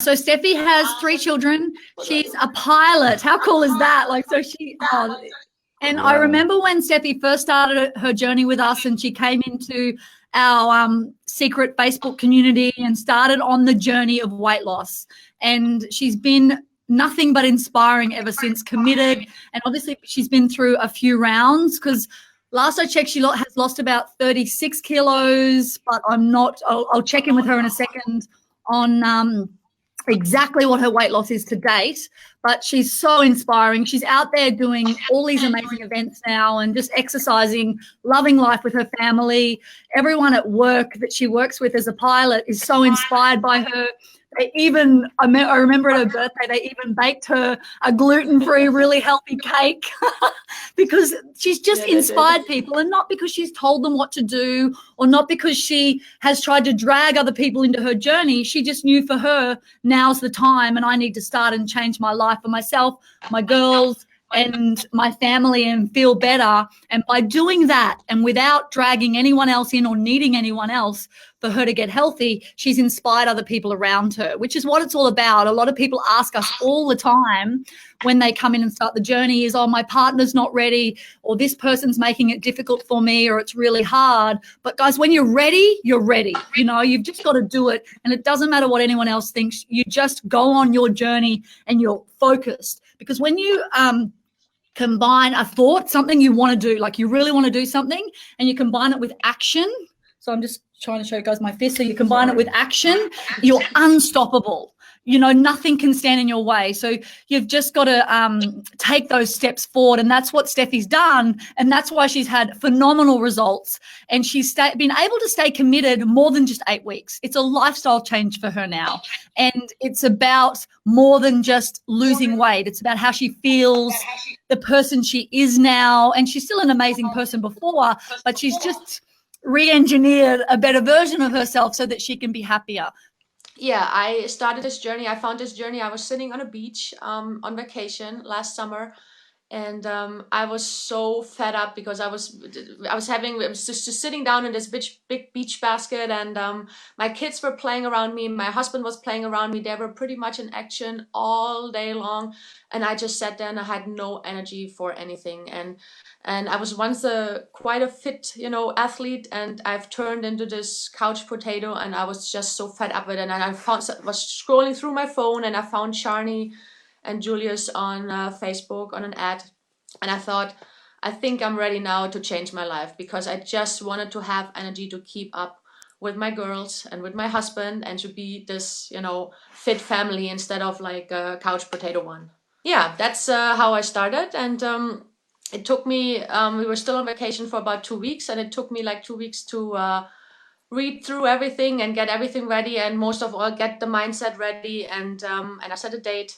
So Steffi has 3 children. She's a pilot. How cool is that? Like, so and I remember when Steffi first started her journey with us and she came into our secret Facebook community and started on the journey of weight loss. And she's been nothing but inspiring ever since, committed. And obviously she's been through a few rounds, because last I checked, she has lost about 36 kilos, but I'll check in with her in a second on exactly what her weight loss is to date. But she's so inspiring. She's out there doing all these amazing events now and just exercising, loving life with her family. Everyone at work that she works with as a pilot is so inspired by her. I remember at her birthday, they even baked her a gluten-free, really healthy cake because she's just inspired people, and not because she's told them what to do or not because she has tried to drag other people into her journey. She just knew for her, now's the time, and I need to start and change my life for myself, my girls, and my family, and feel better. And by doing that, and without dragging anyone else in or needing anyone else for her to get healthy, she's inspired other people around her, which is what it's all about. A lot of people ask us all the time when they come in and start the journey is, oh, my partner's not ready, or this person's making it difficult for me, or it's really hard. But guys, when you're ready, you're ready. You know, you've just got to do it. And it doesn't matter what anyone else thinks. You just go on your journey and you're focused. Because when you combine a thought, something you want to do, like you really want to do something, and you combine it with action. So I'm just trying to show you guys my fist. So you combine it with action, you're unstoppable. You know, nothing can stand in your way. So you've just got to take those steps forward. And that's what Steffi's done. And that's why she's had phenomenal results. And she's been able to stay committed more than just 8 weeks. It's a lifestyle change for her now. And it's about more than just losing weight. It's about how she feels, the person she is now. And she's still an amazing person before, but she's just re-engineered a better version of herself so that she can be happier. Yeah, I started this journey. I found this journey. I was sitting on a beach on vacation last summer, and I was so fed up because I was just sitting down in this big beach basket, and my kids were playing around me. My husband was playing around me. They were pretty much in action all day long, and I just sat there and I had no energy for anything. And I was once quite a fit, athlete, and I've turned into this couch potato, and I was just so fed up with it. And I was scrolling through my phone, and I found Charney and Julius on Facebook on an ad, and I thought, I think I'm ready now to change my life, because I just wanted to have energy to keep up with my girls and with my husband, and to be this, fit family instead of like a couch potato one. Yeah, that's how I started. And it took me, we were still on vacation for about 2 weeks, and it took me like 2 weeks to read through everything and get everything ready, and most of all get the mindset ready, and I set a date,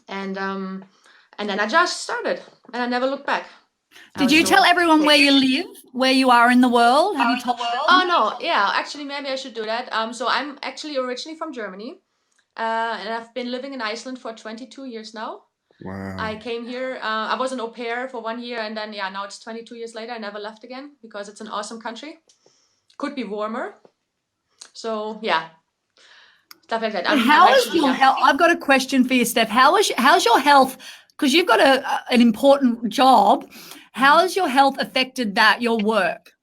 and then I just started, and I never looked back. Did you tell everyone where you live, where you are in the world? Have you told them? Oh no, yeah, actually maybe I should do that. So I'm actually originally from Germany, and I've been living in Iceland for 22 years now. Wow. I came here, I was an au pair for 1 year, and then, yeah, now it's 22 years later. I never left again because it's an awesome country. Could be warmer. So, yeah, stuff like that. How is your health? I've got a question for you, Steph. How's your health? Because you've got an important job. How has your health affected your work?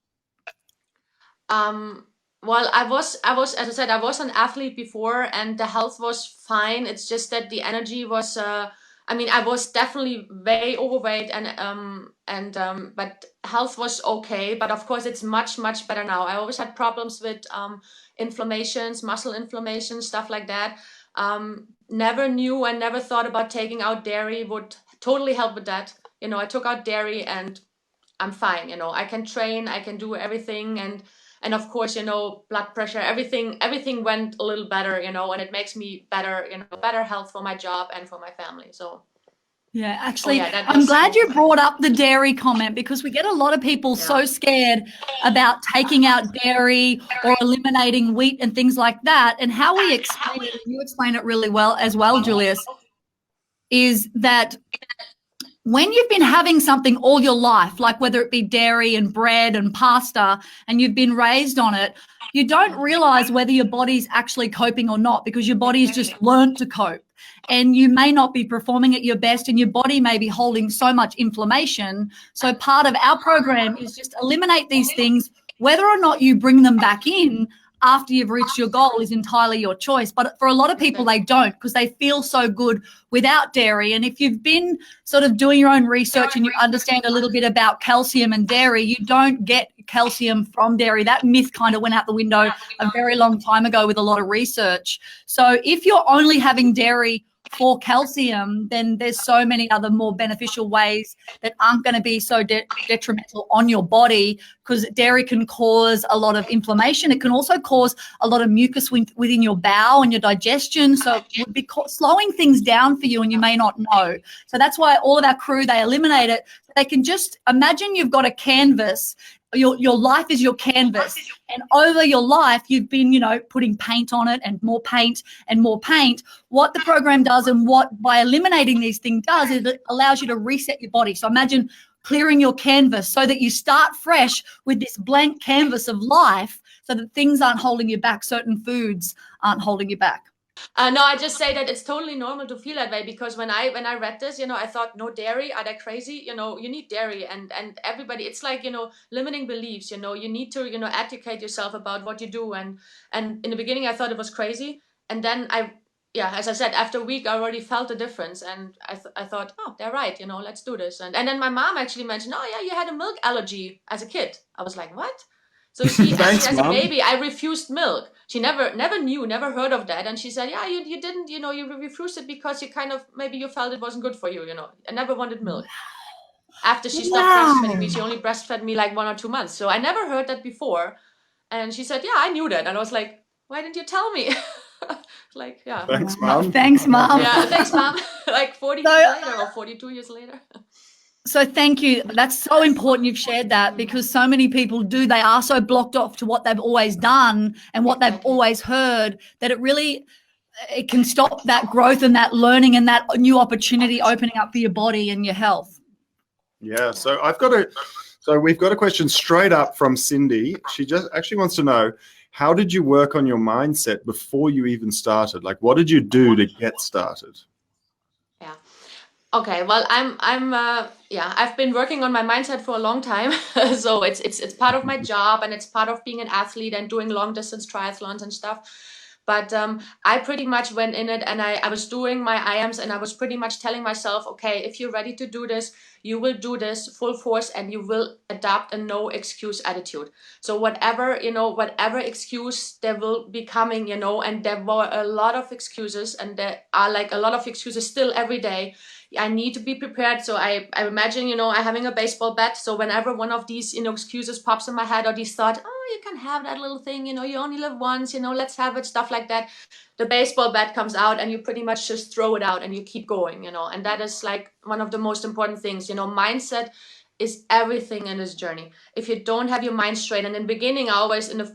Well, I was, as I said, I was an athlete before, and the health was fine. It's just that the energy was, I was definitely way overweight, but health was okay. But of course, it's much, much better now. I always had problems with inflammations, muscle inflammation, stuff like that. Never knew and never thought about taking out dairy would totally help with that. I took out dairy and I'm fine. I can train, I can do everything, and of course, blood pressure, everything went a little better, and it makes me better, better health for my job and for my family. So yeah, actually, I'm glad you brought up the dairy comment, because we get a lot of people so scared about taking out dairy or eliminating wheat and things like that. And how we explain it, and you explain it really well as well, Julius, is that when you've been having something all your life, like whether it be dairy and bread and pasta, and you've been raised on it, you don't realize whether your body's actually coping or not, because your body's just learned to cope. And you may not be performing at your best, and your body may be holding so much inflammation. So part of our program is just eliminate these things. Whether or not you bring them back in after you've reached your goal is entirely your choice. But for a lot of people, they don't, because they feel so good without dairy. And if you've been sort of doing your own research and you understand a little bit about calcium and dairy, you don't get calcium from dairy. That myth kind of went out the window a very long time ago with a lot of research. So if you're only having dairy for calcium, then there's so many other more beneficial ways that aren't going to be so detrimental on your body, because dairy can cause a lot of inflammation. It can also cause a lot of mucus within your bowel and your digestion. So it would be slowing things down for you, and you may not know. So that's why all of our crew, they eliminate it. They can just imagine you've got a canvas. Your life is your canvas, and over your life you've been, putting paint on it and more paint and more paint. What the program does, and what by eliminating these things does, is it allows you to reset your body. So imagine clearing your canvas so that you start fresh with this blank canvas of life, so that things aren't holding you back, certain foods aren't holding you back. No, I just say that it's totally normal to feel that way, because when I read this, I thought, no dairy, are they crazy? You need dairy, and everybody, it's like, limiting beliefs. You need to educate yourself about what you do, and in the beginning I thought it was crazy, and then as I said, after a week I already felt the difference, and I thought, oh, they're right, let's do this. And then my mom actually mentioned, oh yeah, you had a milk allergy as a kid. I was like, what? So she Thanks, actually, as a Mom. baby, I refused milk. She never knew, never heard of that. And she said, yeah, you didn't, you refused it because you kind of, maybe you felt it wasn't good for you, I never wanted milk. After she stopped breastfeeding me, she only breastfed me like 1 or 2 months. So I never heard that before. And she said, yeah, I knew that. And I was like, why didn't you tell me? Like, yeah. Thanks, Mom. Thanks, Mom. Yeah, thanks, Mom. Like 40 years later, or 42 years later. So thank you. That's so important you've shared that, because so many people they are so blocked off to what they've always done and what they've always heard, that it can stop that growth and that learning and that new opportunity opening up for your body and your health. Yeah. So we've got a question straight up from Cindy. She just actually wants to know, how did you work on your mindset before you even started? Like, what did you do to get started? Yeah. Okay, well, I've been working on my mindset for a long time. So it's part of my job, and it's part of being an athlete and doing long distance triathlons and stuff. But I pretty much went in it, and I was doing my IAMs, and I was pretty much telling myself, okay, if you're ready to do this, you will do this full force, and you will adopt a no excuse attitude. So whatever excuse there will be coming, and there were a lot of excuses, and there are like a lot of excuses still every day. I need to be prepared. So I imagine, I having a baseball bat. So whenever one of these, excuses pops in my head, or these thoughts, oh, you can have that little thing, you only live once, let's have it, stuff like that. The baseball bat comes out, and you pretty much just throw it out and you keep going, and that is like one of the most important things. Mindset is everything in this journey. If you don't have your mind straight, and in the beginning, I always, when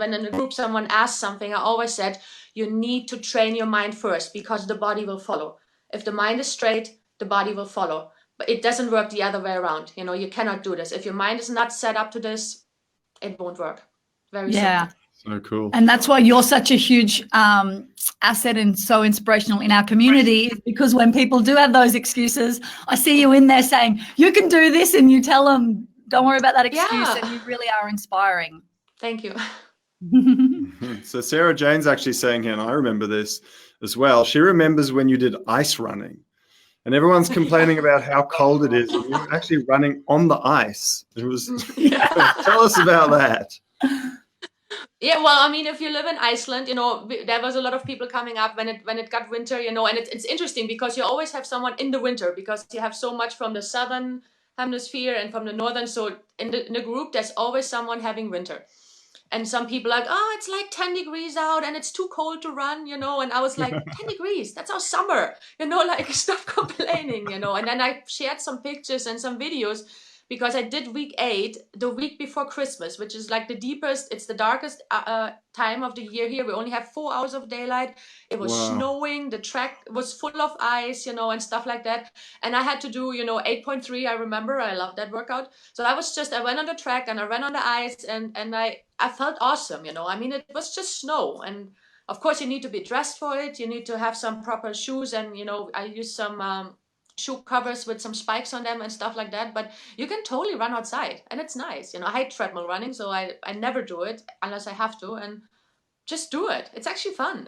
in a group someone asked something, I always said, you need to train your mind first, because the body will follow. If the mind is straight, the body will follow. But it doesn't work the other way around. You cannot do this. If your mind is not set up to this, it won't work. Very simple. So cool. And that's why you're such a huge asset and so inspirational in our community, because when people do have those excuses, I see you in there saying, you can do this, and you tell them, don't worry about that excuse, and you really are inspiring. Thank you. So Sarah Jane's actually saying here, and I remember this as well, she remembers when you did ice running, and everyone's complaining about how cold it is, and you were actually running on the ice. It was Tell us about that. Yeah, well, I mean, if you live in Iceland, there was a lot of people coming up when it got winter, and it's interesting because you always have someone in the winter, because you have so much from the southern hemisphere and from the northern. So in the group, there's always someone having winter. And some people are like, oh, it's like 10 degrees out and it's too cold to run, and I was like, 10 degrees, that's our summer, like, stop complaining, and then I shared some pictures and some videos, because I did week 8 the week before Christmas, which is like it's the darkest time of the year here. We only have 4 hours of daylight. It was snowing, the track was full of ice, and stuff like that. And I had to do, 8.3. I remember, I love that workout. So I went on the track and I ran on the ice, and I felt awesome, I mean, it was just snow. And of course, you need to be dressed for it. You need to have some proper shoes, and I use some shoe covers with some spikes on them and stuff like that. But you can totally run outside, and it's nice. I hate treadmill running, so I never do it unless I have to, and just do it. It's actually fun.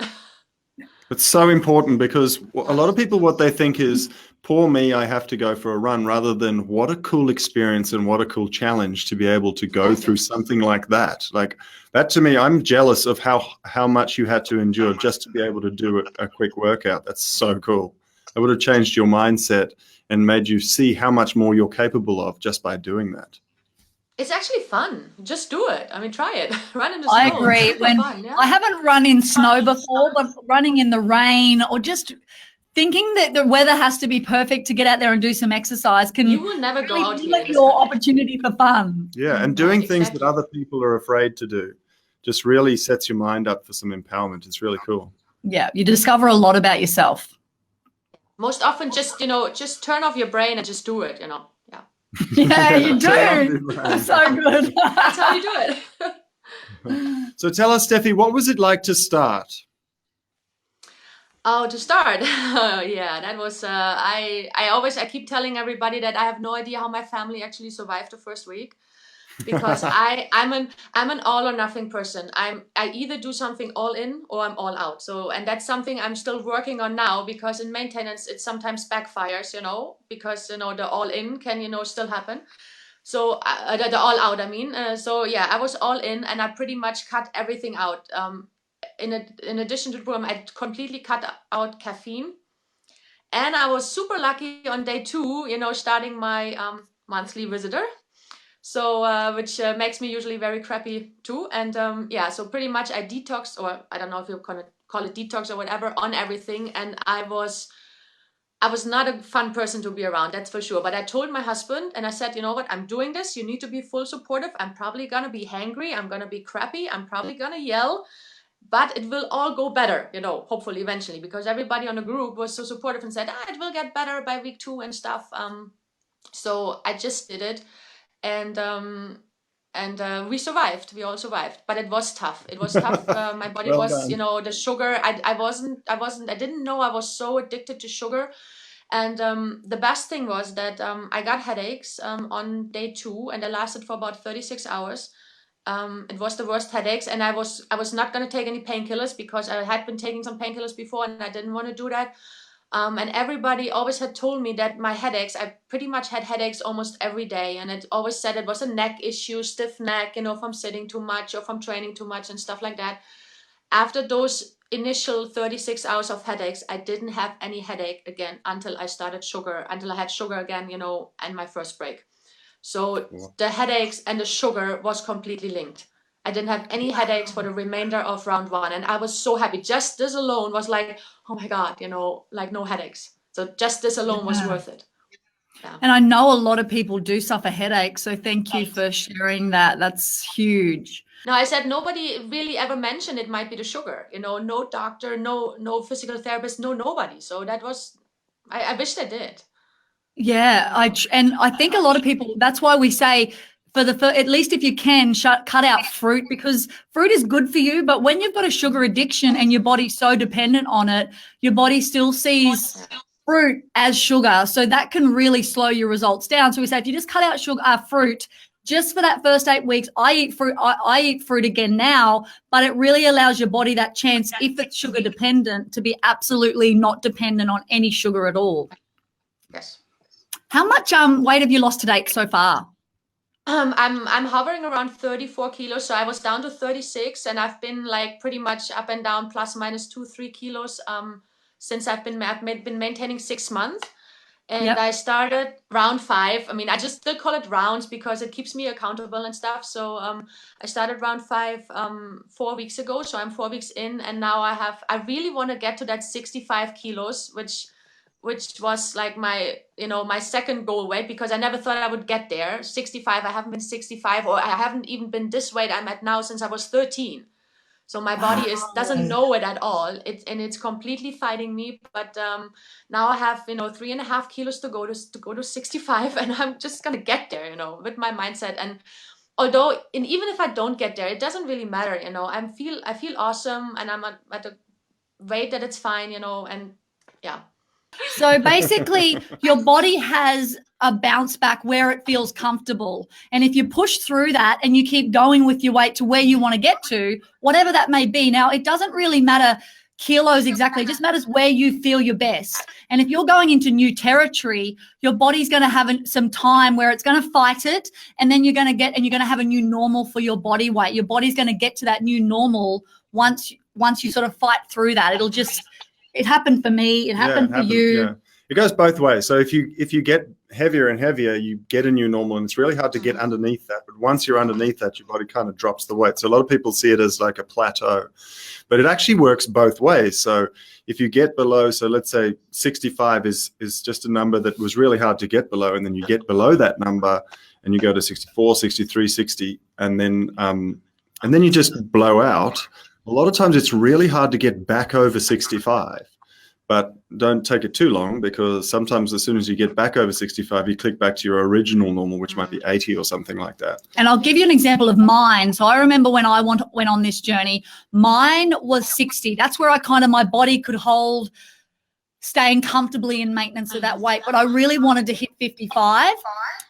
It's so important, because a lot of people, what they think is, poor me, I have to go for a run, rather than what a cool experience and what a cool challenge to be able to go through something like that. Like that, to me, I'm jealous of how much you had to endure just to be able to do a quick workout. That's so cool. It would have changed your mindset and made you see how much more you're capable of just by doing that. It's actually fun. Just do it. I mean, try it. Run in the snow. I agree. I haven't run in snow before, but running in the rain, or just thinking that the weather has to be perfect to get out there and do some exercise you will never go out here. Your opportunity for fun. Yeah, and doing things that other people are afraid to do just really sets your mind up for some empowerment. It's really cool. Yeah, you discover a lot about yourself. Most often, just turn off your brain and just do it. Yeah. Yeah, you do. That's so good. That's how you do it. So tell us, Steffi, what was it like to start? Oh, to start, yeah, that was. I keep telling everybody that I have no idea how my family actually survived the first week, because I'm an all or nothing person. I either do something all in or I'm all out. So, and that's something I'm still working on now, because in maintenance it sometimes backfires, because the all in can still happen. So the all out, I mean. So yeah, I was all in, and I pretty much cut everything out. In addition to the program, I completely cut out caffeine, and I was super lucky on day 2, starting my monthly visitor. So which makes me usually very crappy too. And yeah, so pretty much I detoxed, or I don't know if you're gonna call it detox or whatever, on everything. And I was not a fun person to be around, that's for sure. But I told my husband, and I said, you know what, I'm doing this. You need to be full supportive. I'm probably gonna be hangry. I'm gonna be crappy. I'm probably gonna yell. But it will all go better, hopefully eventually, because everybody on the group was so supportive and said, it will get better by week 2 and stuff. So I just did it, and we survived. We all survived, but it was tough. It was tough. My body was, the sugar. I didn't know I was so addicted to sugar. And the best thing was that I got headaches on day 2, and they lasted for about 36 hours. It was the worst headaches, and I was not going to take any painkillers, because I had been taking some painkillers before, and I didn't want to do that. And everybody always had told me that my headaches, I pretty much had headaches almost every day, and it always said it was a neck issue, stiff neck, from sitting too much or from training too much and stuff like that. After those initial 36 hours of headaches, I didn't have any headache again until I had sugar again, and my first break. So the headaches and the sugar was completely linked. I didn't have any headaches for the remainder of round 1. And I was so happy. Just this alone was like, oh my God, like no headaches. So just this alone was worth it. Yeah. And I know a lot of people do suffer headaches. So thank you for sharing that. That's huge. No, I said nobody really ever mentioned it might be the sugar. No doctor, no physical therapist, nobody. So that was, I wish they did. Yeah, I think a lot of people, that's why we say at least if you can cut out fruit, because fruit is good for you. But when you've got a sugar addiction and your body's so dependent on it, your body still sees fruit as sugar. So that can really slow your results down. So we say, if you just cut out fruit just for that first 8 weeks, I eat fruit. I eat fruit again now, but it really allows your body that chance, if it's sugar dependent, to be absolutely not dependent on any sugar at all. Yes. How much weight have you lost to date so far? I'm hovering around 34 kilos. So I was down to 36, and I've been like pretty much up and down, plus minus 2-3 kilos since I've been maintaining 6 months. And I started round 5. I mean, I just still call it rounds because it keeps me accountable and stuff. So I started round 5 4 weeks ago. So I'm 4 weeks in, and now I really want to get to that 65 kilos, which which was like my, my second goal weight, because I never thought I would get there. 65, I haven't been 65, or I haven't even been this weight I'm at now since I was 13. So my body doesn't know it at all. It's completely fighting me. But now I have 3.5 kilos to go to 65, and I'm just gonna get there, with my mindset. And even if I don't get there, it doesn't really matter, I feel awesome, and I'm at a weight that it's fine, and yeah. So basically, your body has a bounce back where it feels comfortable. And if you push through that and you keep going with your weight to where you want to get to, whatever that may be. Now, it doesn't really matter kilos exactly. It just matters where you feel your best. And if you're going into new territory, your body's going to have some time where it's going to fight it. And then you're going to have a new normal for your body weight. Your body's going to get to that new normal once you sort of fight through that. It happened for me. It happened for you. Yeah. It goes both ways. So if you get heavier and heavier, you get a new normal, and it's really hard to get underneath that. But once you're underneath that, your body kind of drops the weight. So a lot of people see it as like a plateau, but it actually works both ways. So if you get below, so let's say 65 is just a number that was really hard to get below, and then you get below that number and you go to 64, 63, 60, and then you just blow out. A lot of times it's really hard to get back over 65, but don't take it too long, because sometimes as soon as you get back over 65, you click back to your original normal, which might be 80 or something like that. And I'll give you an example of mine. So I remember when I went on this journey, mine was 60. That's where my body could hold staying comfortably in maintenance of that weight. But I really wanted to hit 55.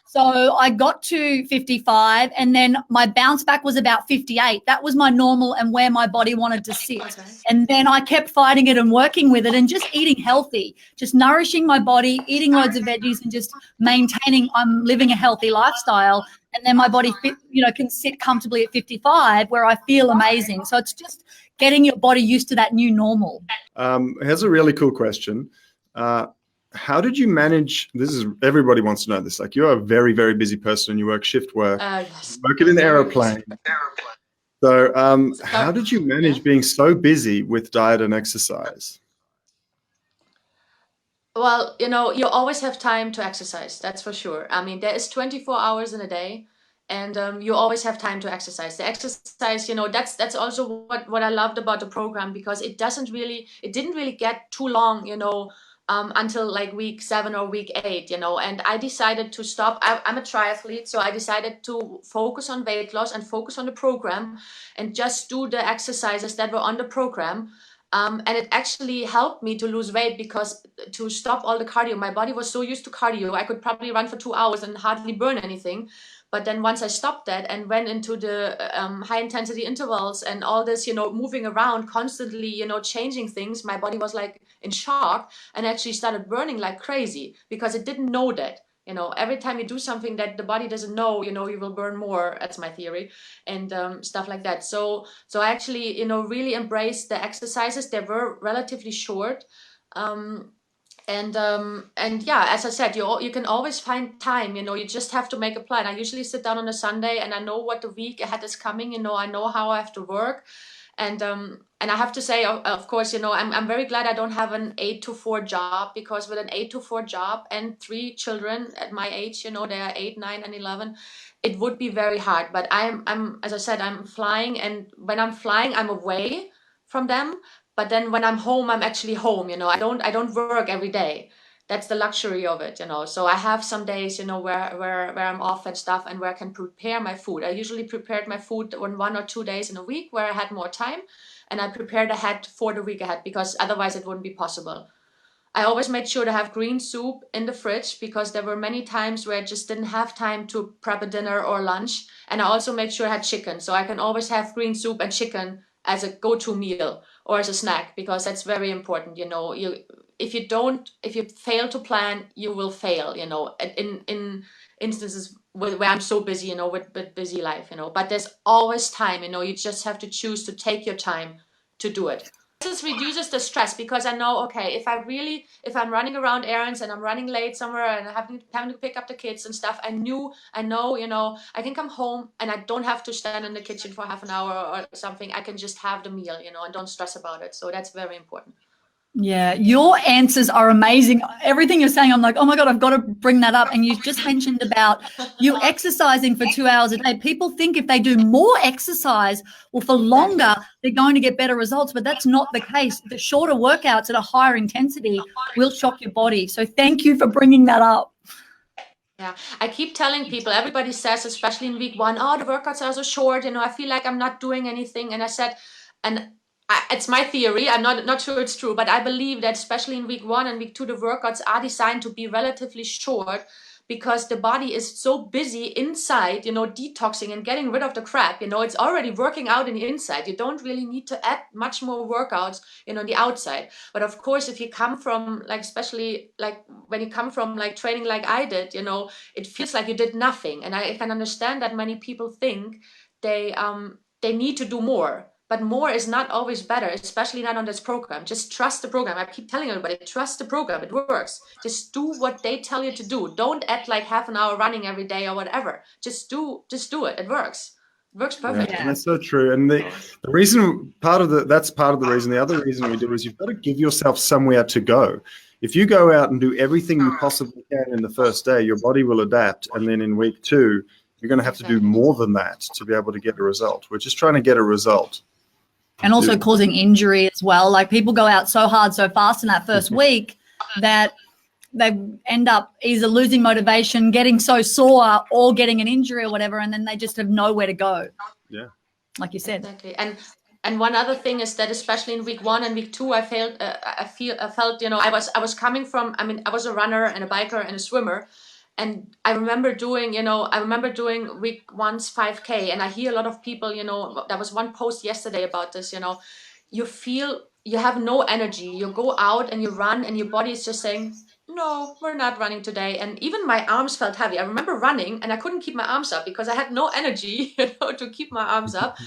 So I got to 55, and then my bounce back was about 58. That was my normal and where my body wanted to sit. And then I kept fighting it and working with it and just eating healthy, just nourishing my body, eating loads of veggies, and just maintaining I'm living a healthy lifestyle. And then my body can sit comfortably at 55 where I feel amazing. So it's just getting your body used to that new normal. Here's a really cool question. How did you manage? Everybody wants to know this. Like, you're a very, very busy person, and you work shift work. Yes. Working in an airplane. So how did you manage being so busy with diet and exercise? Well, you always have time to exercise. That's for sure. I mean, there is 24 hours in a day, and you always have time to exercise. The exercise, that's also what I loved about the program, because it didn't really get too long, until like week 7 or week 8, and I decided to stop. I'm a triathlete, so I decided to focus on weight loss and focus on the program and just do the exercises that were on the program. And it actually helped me to lose weight, because to stop all the cardio, my body was so used to cardio, I could probably run for 2 hours and hardly burn anything. But then once I stopped that and went into the high intensity intervals and all this, moving around constantly, changing things, my body was like in shock and actually started burning like crazy, because it didn't know that. Every time you do something that the body doesn't know, you will burn more. That's my theory, and stuff like that. So I actually, really embraced the exercises. They were relatively short. And yeah, as I said, you can always find time, you just have to make a plan. I usually sit down on a Sunday and I know what the week ahead is coming, I know how I have to work. And I have to say, of course, I'm very glad I don't have an 8 to 4 job, because with an 8 to 4 job and 3 children at my age, they are 8, 9, and 11, it would be very hard. But I'm as I said, I'm flying, and when I'm flying, I'm away from them. But then when I'm home, I'm actually home. I don't work every day. That's the luxury of it. So I have some days, where I'm off and stuff, and where I can prepare my food. I usually prepared my food on 1 or 2 days in a week where I had more time, and I prepared ahead for the week ahead, because otherwise it wouldn't be possible. I always made sure to have green soup in the fridge, because there were many times where I just didn't have time to prep a dinner or lunch. And I also made sure I had chicken, so I can always have green soup and chicken as a go-to meal or as a snack, because that's very important. If you fail to plan, you will fail, in instances where I'm so busy, with busy life, but there's always time, you just have to choose to take your time to do it. This reduces the stress, because I know, okay, if I'm running around errands and I'm running late somewhere and having to pick up the kids and stuff, I know, I can come home and I don't have to stand in the kitchen for half an hour or something. I can just have the meal, and don't stress about it. So that's very important. Yeah, your answers are amazing. Everything you're saying, I'm like, oh my God, I've got to bring that up. And you just mentioned about you exercising for 2 hours a day. People think if they do more exercise or for longer, they're going to get better results, but that's not the case. The shorter workouts at a higher intensity will shock your body. So thank you for bringing that up. Yeah, I keep telling people, everybody says, especially in week 1, oh, the workouts are so short, I feel like I'm not doing anything. And I said, and it's my theory, I'm not sure it's true, but I believe that especially in week 1 and week 2, the workouts are designed to be relatively short because the body is so busy inside, detoxing and getting rid of the crap. It's already working out in the inside. You don't really need to add much more workouts, on the outside. But of course, if you come from especially when you come from training like I did, it feels like you did nothing. And I can understand that many people think they need to do more. But more is not always better, especially not on this program. Just trust the program. I keep telling everybody, trust the program. It works. Just do what they tell you to do. Don't add half an hour running every day or whatever. Just do it. It works. It works perfectly. Yeah, and that's so true. And the reason, that's part of the reason. The other reason we do is you've got to give yourself somewhere to go. If you go out and do everything you possibly can in the first day, your body will adapt. And then in week 2, you're going to have to do more than that to be able to get a result. We're just trying to get a result. And also causing injury as well. People go out so hard, so fast in that first week that they end up either losing motivation, getting so sore, or getting an injury or whatever, and then they just have nowhere to go. Yeah. Like you said. Exactly. And one other thing is that especially in week 1 and week 2, I felt, I was coming from, I was a runner and a biker and a swimmer. And I remember doing week 1's 5K, and I hear a lot of people, there was one post yesterday about this, you feel you have no energy. You go out and you run and your body is just saying, no, we're not running today. And even my arms felt heavy. I remember running and I couldn't keep my arms up because I had no energy, to keep my arms up.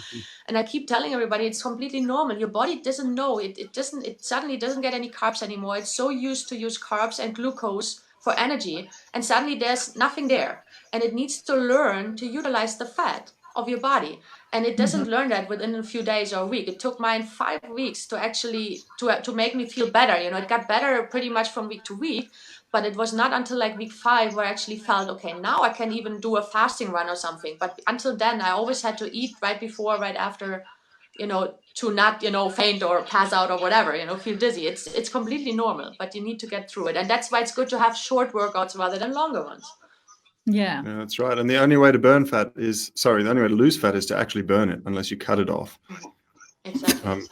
And I keep telling everybody it's completely normal. Your body doesn't know. It suddenly doesn't get any carbs anymore. It's so used to use carbs and glucose for energy, and suddenly there's nothing there, and it needs to learn to utilize the fat of your body, and it doesn't learn that within a few days or a week. It took mine 5 weeks to actually to make me feel better. It got better pretty much from week to week, but it was not until week 5 where I actually felt, okay, now I can even do a fasting run or something. But until then, I always had to eat right before, right after, to not, faint or pass out or whatever, feel dizzy. It's completely normal, but you need to get through it. And that's why it's good to have short workouts rather than longer ones. Yeah. Yeah, that's right. And the only way to lose fat is to actually burn it, unless you cut it off. Exactly.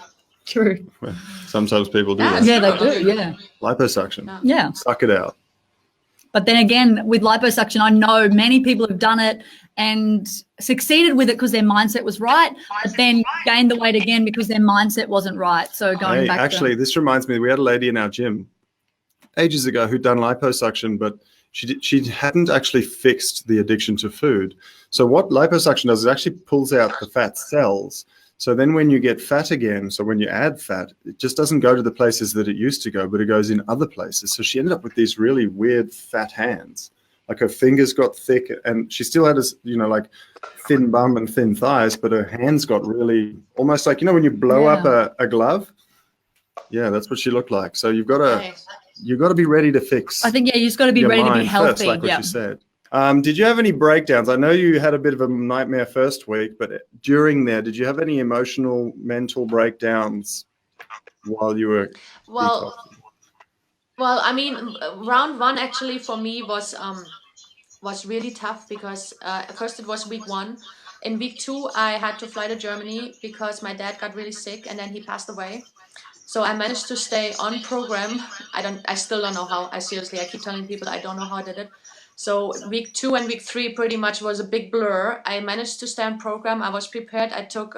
True. Well, sometimes people do that. Yeah, they do. Yeah. Liposuction. Yeah. Suck it out. But then again, with liposuction, I know many people have done it and succeeded with it because their mindset was right, but then gained the weight again because their mindset wasn't right. So going back actually, this reminds me, we had a lady in our gym ages ago who'd done liposuction, but she hadn't actually fixed the addiction to food. So what liposuction does is it actually pulls out the fat cells. So then when you get fat again, so when you add fat, it just doesn't go to the places that it used to go, but it goes in other places. So she ended up with these really weird fat hands. Her fingers got thick, and she still had thin bum and thin thighs, but her hands got really almost like, when you blow up a glove. Yeah, that's what she looked like. So you've got to be ready to fix. I think, you just got to be ready to be healthy. First, like what you said. Did you have any breakdowns? I know you had a bit of a nightmare first week, but during there, did you have any emotional, mental breakdowns while you were detoxing? Well, round 1 actually for me was really tough because first it was week 1. In week 2, I had to fly to Germany because my dad got really sick and then he passed away. So I managed to stay on program. I still don't know how. I keep telling people I don't know how I did it. So week 2 and week 3 pretty much was a big blur. I managed to stay on program. I was prepared. I took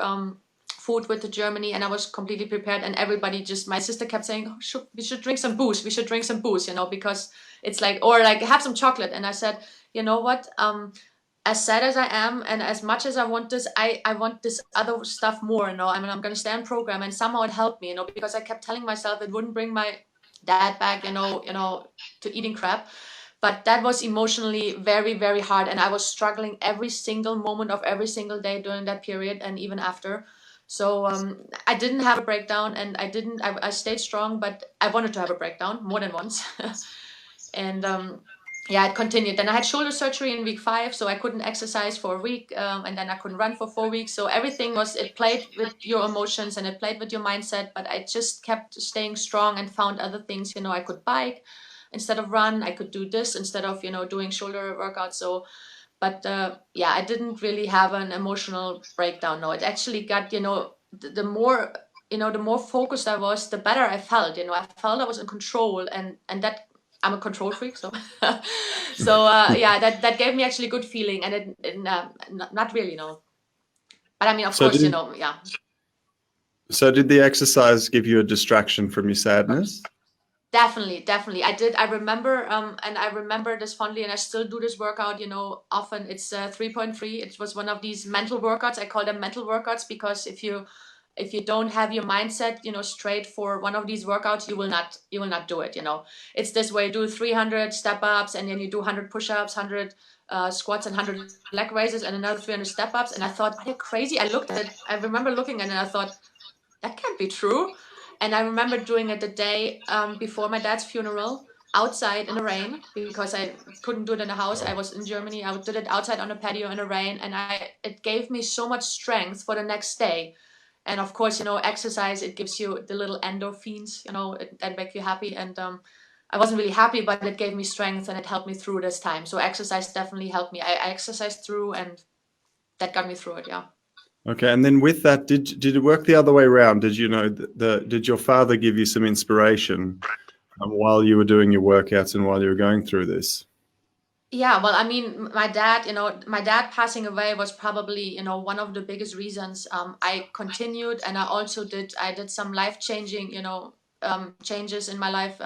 food with to Germany and I was completely prepared. And everybody my sister kept saying, we should drink some booze. We should drink some booze, because it's have some chocolate. And I said, you know what? As sad as I am and as much as I want this, I want this other stuff more, I'm going to stay on program. And somehow it helped me, because I kept telling myself it wouldn't bring my dad back, to eating crap. But that was emotionally very, very hard. And I was struggling every single moment of every single day during that period and even after. So I didn't have a breakdown, and I stayed strong, but I wanted to have a breakdown more than once. And yeah, it continued. Then I had shoulder surgery in week 5, so I couldn't exercise for a week, and then I couldn't run for 4 weeks. So everything it played with your emotions and it played with your mindset, but I just kept staying strong and found other things. I could bike instead of run. I could do this instead of, doing shoulder workouts. So, but yeah, I didn't really have an emotional breakdown. No, it actually got, the more, the more focused I was, the better I felt. I felt I was in control, and that I'm a control freak, so so yeah, that gave me actually good feeling, and not really, no. But I mean, of So course, did yeah. so did the exercise give you a distraction from your sadness? Definitely. I remember, and I remember this fondly, and I still do this workout, often. It's 3.3. It was one of these mental workouts. I call them mental workouts because if you don't have your mindset, straight for one of these workouts, you will not do it. It's this way: do 300 step ups, and then you do 100 push-ups, 100 squats, and 100 leg raises, and another 300 step ups. And I thought, are they crazy? I remember looking at it, and I thought, that can't be true. And I remember doing it the day before my dad's funeral, outside in the rain, because I couldn't do it in the house. I was in Germany. I did it outside on a patio in the rain, and it gave me so much strength for the next day. And of course, exercise, it gives you the little endorphins, that make you happy. And I wasn't really happy, but it gave me strength and it helped me through this time. So exercise definitely helped me. I exercised through, and that got me through it. Yeah. Okay, and then with that, did it work the other way around? Did you know did your father give you some inspiration while you were doing your workouts and while you were going through this? Yeah, well, I mean, my dad passing away was probably, one of the biggest reasons I continued, and I did some life-changing, changes in my life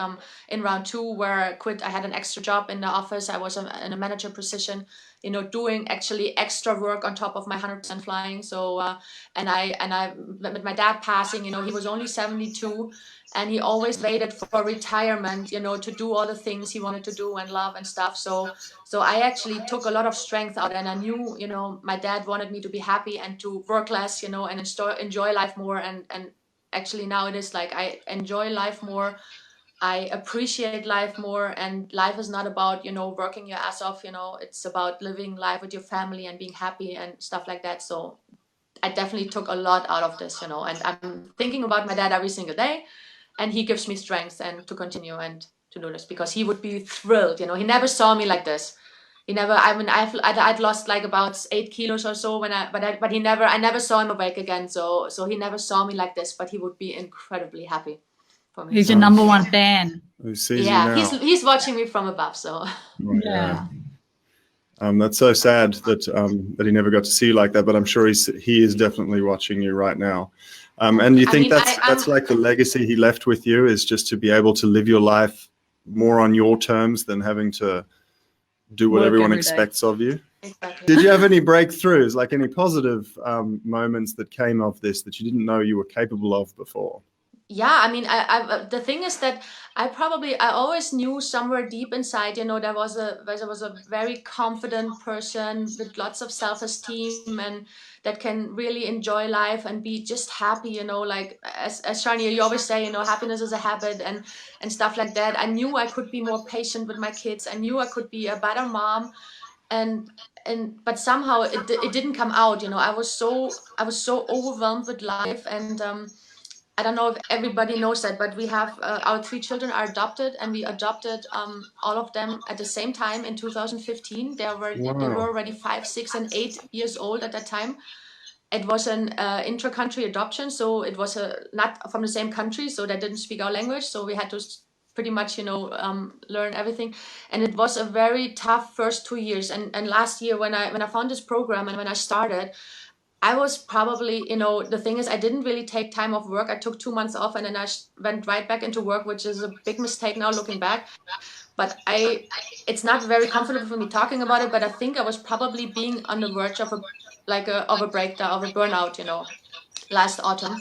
in round 2, where I quit. I had an extra job in the office. I was in a manager position, doing actually extra work on top of my 100% flying. So, with my dad passing, he was only 72, and he always waited for retirement, to do all the things he wanted to do and love and stuff. So I actually took a lot of strength out, and I knew, my dad wanted me to be happy and to work less, and enjoy life more. And actually now it is like I enjoy life more. I appreciate life more, and life is not about, working your ass off, it's about living life with your family and being happy and stuff like that. So I definitely took a lot out of this, and I'm thinking about my dad every single day, and he gives me strength and to continue and to do this, because he would be thrilled. He never saw me like this. He never. I mean, I'd lost like about 8 kilos or so but I never saw him awake again. So he never saw me like this, but he would be incredibly happy for me. He's your number one fan. Who sees you Yeah, now? he's watching me from above. So Right, Yeah. that's so sad that he never got to see you like that. But I'm sure he is definitely watching you right now. And you think that's like the legacy he left with you, is just to be able to live your life more on your terms than having to do what Work everyone every day. expects of you. exactly. Did you have any breakthroughs, like any positive moments that came of this that you didn't know you were capable of before? Yeah, I mean, the thing is that I always knew somewhere deep inside, there was a very confident person with lots of self-esteem, and that can really enjoy life and be just happy, like as Shani, you always say, happiness is a habit, and stuff like that. I knew I could be more patient with my kids. I knew I could be a better mom, and but somehow it didn't come out. I was so overwhelmed with life, and I don't know if everybody knows that, but we have our 3 children are adopted, and we adopted all of them at the same time in 2015. They were Wow. already 5, 6, and 8 years old at that time. It was an intra-country adoption, so it was not from the same country, so they didn't speak our language, so we had to pretty much, learn everything, and it was a very tough first 2 years. And last year, when I found this program and when I started, I was probably, the thing is, I didn't really take time off work. I took 2 months off, and then I went right back into work, which is a big mistake now looking back. But it's not very comfortable for me talking about it, but I think I was probably being on the verge of a breakdown, of a burnout, last autumn.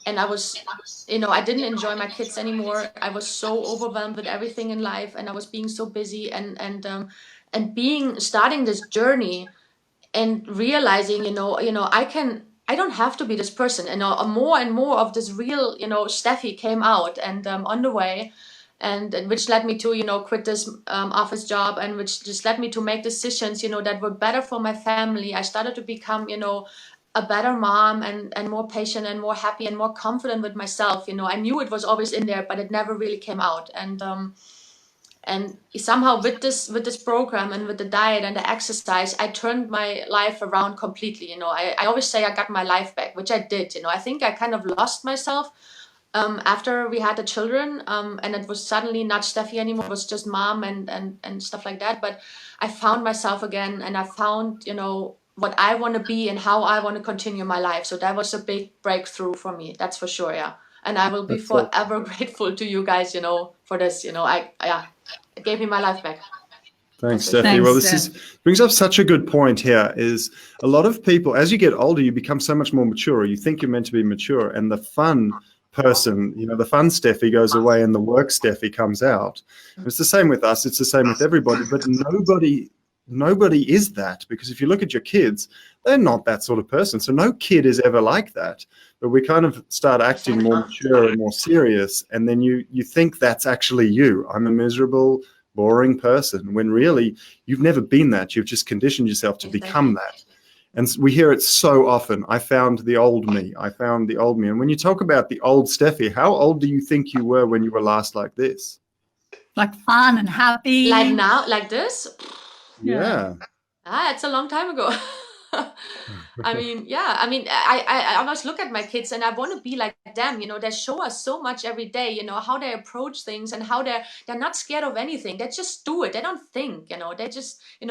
And I didn't enjoy my kids anymore. I was so overwhelmed with everything in life, and I was being so busy, and starting this journey and realizing, I can I don't have to be this person. More and more of this real, Steffi came out and on the way, and which led me to, quit this office job, and which just led me to make decisions, that were better for my family. I started to become, a better mom, and more patient and more happy and more confident with myself. I knew it was always in there, but it never really came out. And somehow with this program and with the diet and the exercise, I turned my life around completely. I always say I got my life back, which I did. I think I kind of lost myself after we had the children, and it was suddenly not Steffi anymore. It was just mom and stuff like that. But I found myself again, and I found, what I want to be and how I want to continue my life. So that was a big breakthrough for me. That's for sure. Yeah. And I will be That's so forever grateful to you guys, for this. It gave me my life back. Thanks, That's for sure. Steffi. Well, Thanks, this Steph. brings up such a good point here. Is a lot of people, as you get older, you become so much more mature. You think you're meant to be mature, and the fun person, the fun Steffi goes away, and the work Steffi comes out. And it's the same with us. It's the same with everybody. But nobody is that, because if you look at your kids, they're not that sort of person. So no kid is ever like that. But we kind of start acting more mature and more serious, and then you think that's actually you. I'm a miserable, boring person, when really you've never been that. You've just conditioned yourself to become that. And we hear it so often. I found the old me. And when you talk about the old Steffi, how old do you think you were when you were last like this? Like fun and happy. Like now, like this? Yeah. It's a long time ago. I mean, yeah. I mean, I almost look at my kids and I want to be like them. They show us so much every day. How they approach things, and how they're not scared of anything. They just do it. They don't think. They just we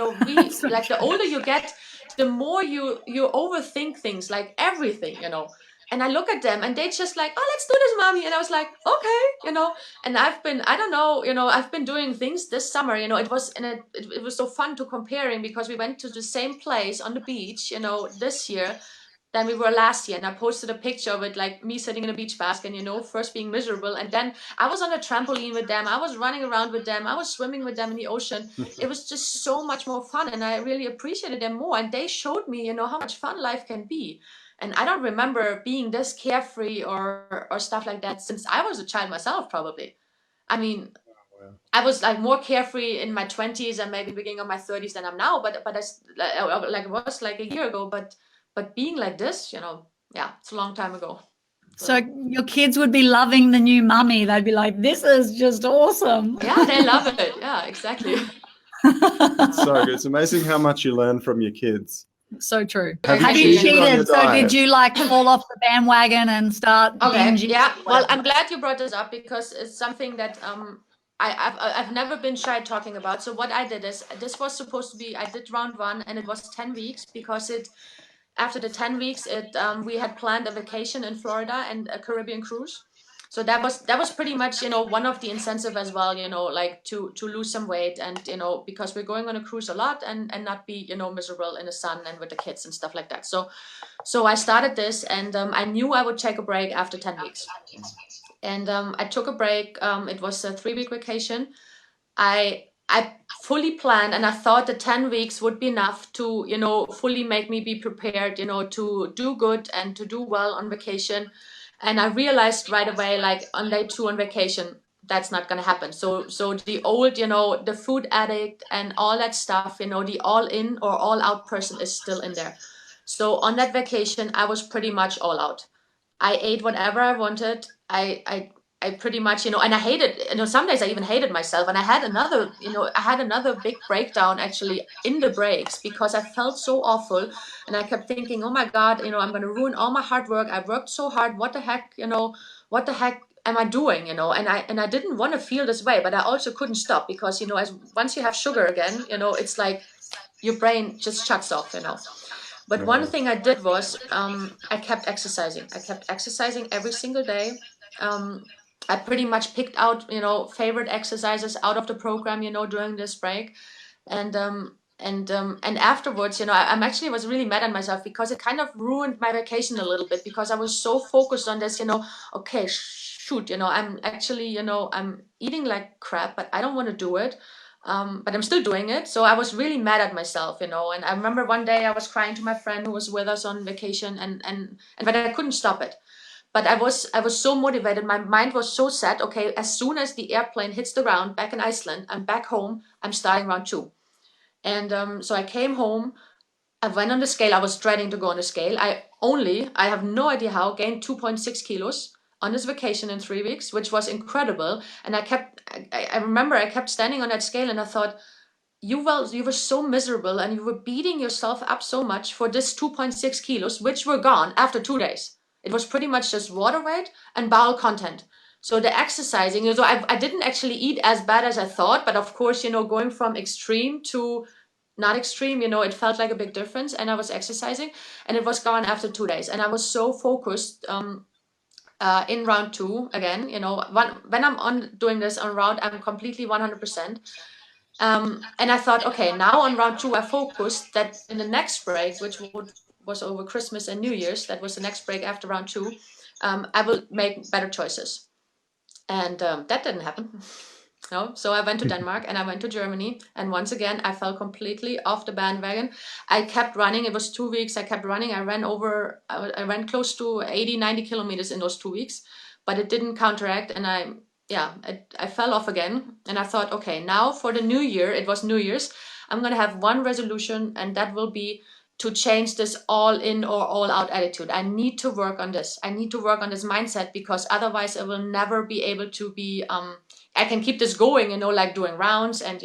So like the true. older you get, the more you overthink things, like everything. And I look at them and they just like, oh, let's do this, mommy. And I was like, okay. And I don't know, I've been doing things this summer. It was so fun to comparing, because we went to the same place on the beach, this year than we were last year. And I posted a picture of it, like me sitting in a beach basket, first being miserable. And then I was on a trampoline with them. I was running around with them. I was swimming with them in the ocean. It was just so much more fun. And I really appreciated them more. And they showed me, how much fun life can be. And I don't remember being this carefree or stuff like that since I was a child myself, probably. I mean, I was like more carefree in my 20s and maybe beginning of my 30s than I'm now, but like it was like a year ago. But being like this, yeah, it's a long time ago. So your kids would be loving the new mummy. They'd be like, this is just awesome. Yeah, they love it. Yeah, exactly. So good. It's amazing how much you learn from your kids. So true. Have Have you you cheated on your cheated? So diet? did you like fall off the bandwagon and start Okay, binging? yeah. Well, I'm glad you brought this up, because it's something that I've never been shy talking about. So what I did is, this was supposed to be, I did round one, and it was 10 weeks, because after the 10 weeks, we had planned a vacation in Florida and a Caribbean cruise. So that was pretty much, one of the incentive as well, like to lose some weight, and because we're going on a cruise a lot, and not be, miserable in the sun and with the kids and stuff like that. So I started this, and I knew I would take a break after 10 weeks. And I took a break. It was a 3-week vacation. I fully planned, and I thought the 10 weeks would be enough to, fully make me be prepared, to do good and to do well on vacation. And I realized right away, like on day 2 on vacation, that's not going to happen. So the old, the food addict and all that stuff, the all in or all out person is still in there. So on that vacation, I was pretty much all out. I ate whatever I wanted. I pretty much, and I hated, some days I even hated myself. And I had another big breakdown actually in the breaks, because I felt so awful. And I kept thinking, oh my God, I'm going to ruin all my hard work. I worked so hard. What the heck, what the heck am I doing, and I didn't want to feel this way, but I also couldn't stop, because, as once you have sugar again, it's like your brain just shuts off. But one thing I did was, I kept exercising. I kept exercising every single day. I pretty much picked out, favorite exercises out of the program, during this break. And afterwards, I'm actually was really mad at myself, because it kind of ruined my vacation a little bit, because I was so focused on this, okay, shoot, I'm actually, I'm eating like crap, but I don't want to do it. But I'm still doing it. So I was really mad at myself, and I remember one day I was crying to my friend who was with us on vacation, and but I couldn't stop it. But I was so motivated. My mind was so set. Okay, as soon as the airplane hits the ground back in Iceland, I'm back home. I'm starting round 2. And so I came home. I went on the scale. I was dreading to go on the scale. I have no idea how, gained 2.6 kilos on this vacation in 3 weeks, which was incredible. And I remember I kept standing on that scale and I thought, you were so miserable and you were beating yourself up so much for this 2.6 kilos, which were gone after 2 days. It was pretty much just water weight and bowel content. So the exercising, so I didn't actually eat as bad as I thought, but of course, going from extreme to not extreme, it felt like a big difference. And I was exercising and it was gone after 2 days. And I was so focused in round 2 again, when I'm on doing this on round, I'm completely 100%. And I thought, okay, now on round 2, I focused that in the next break, which was over Christmas and New Year's, that was the next break after round 2, I will make better choices. And that didn't happen. No, so I went to Denmark and I went to Germany, and once again I fell completely off the bandwagon. I kept running. It was 2 weeks. I kept running. I ran close to 80-90 kilometers in those 2 weeks, but it didn't counteract, and I fell off again. And I thought, okay, now for the new year, it was New Year's, I'm gonna have one resolution, and that will be to change this all in or all out attitude. I need to work on this. I need to work on this mindset, because otherwise I will never be able to be I can keep this going, like doing rounds and,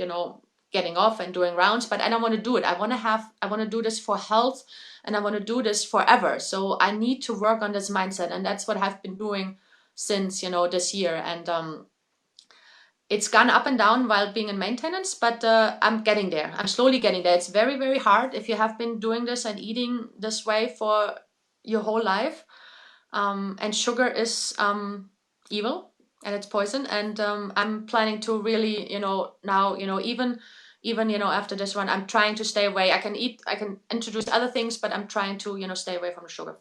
getting off and doing rounds, but I don't want to do it. I want to do this for health, and I want to do this forever. So I need to work on this mindset. And that's what I've been doing since, this year. And it's gone up and down while being in maintenance, but I'm getting there. I'm slowly getting there. It's very, very hard if you have been doing this and eating this way for your whole life. And sugar is evil, and it's poison. And I'm planning to really, now, even after this one, I'm trying to stay away. I can introduce other things, but I'm trying to, stay away from the sugar.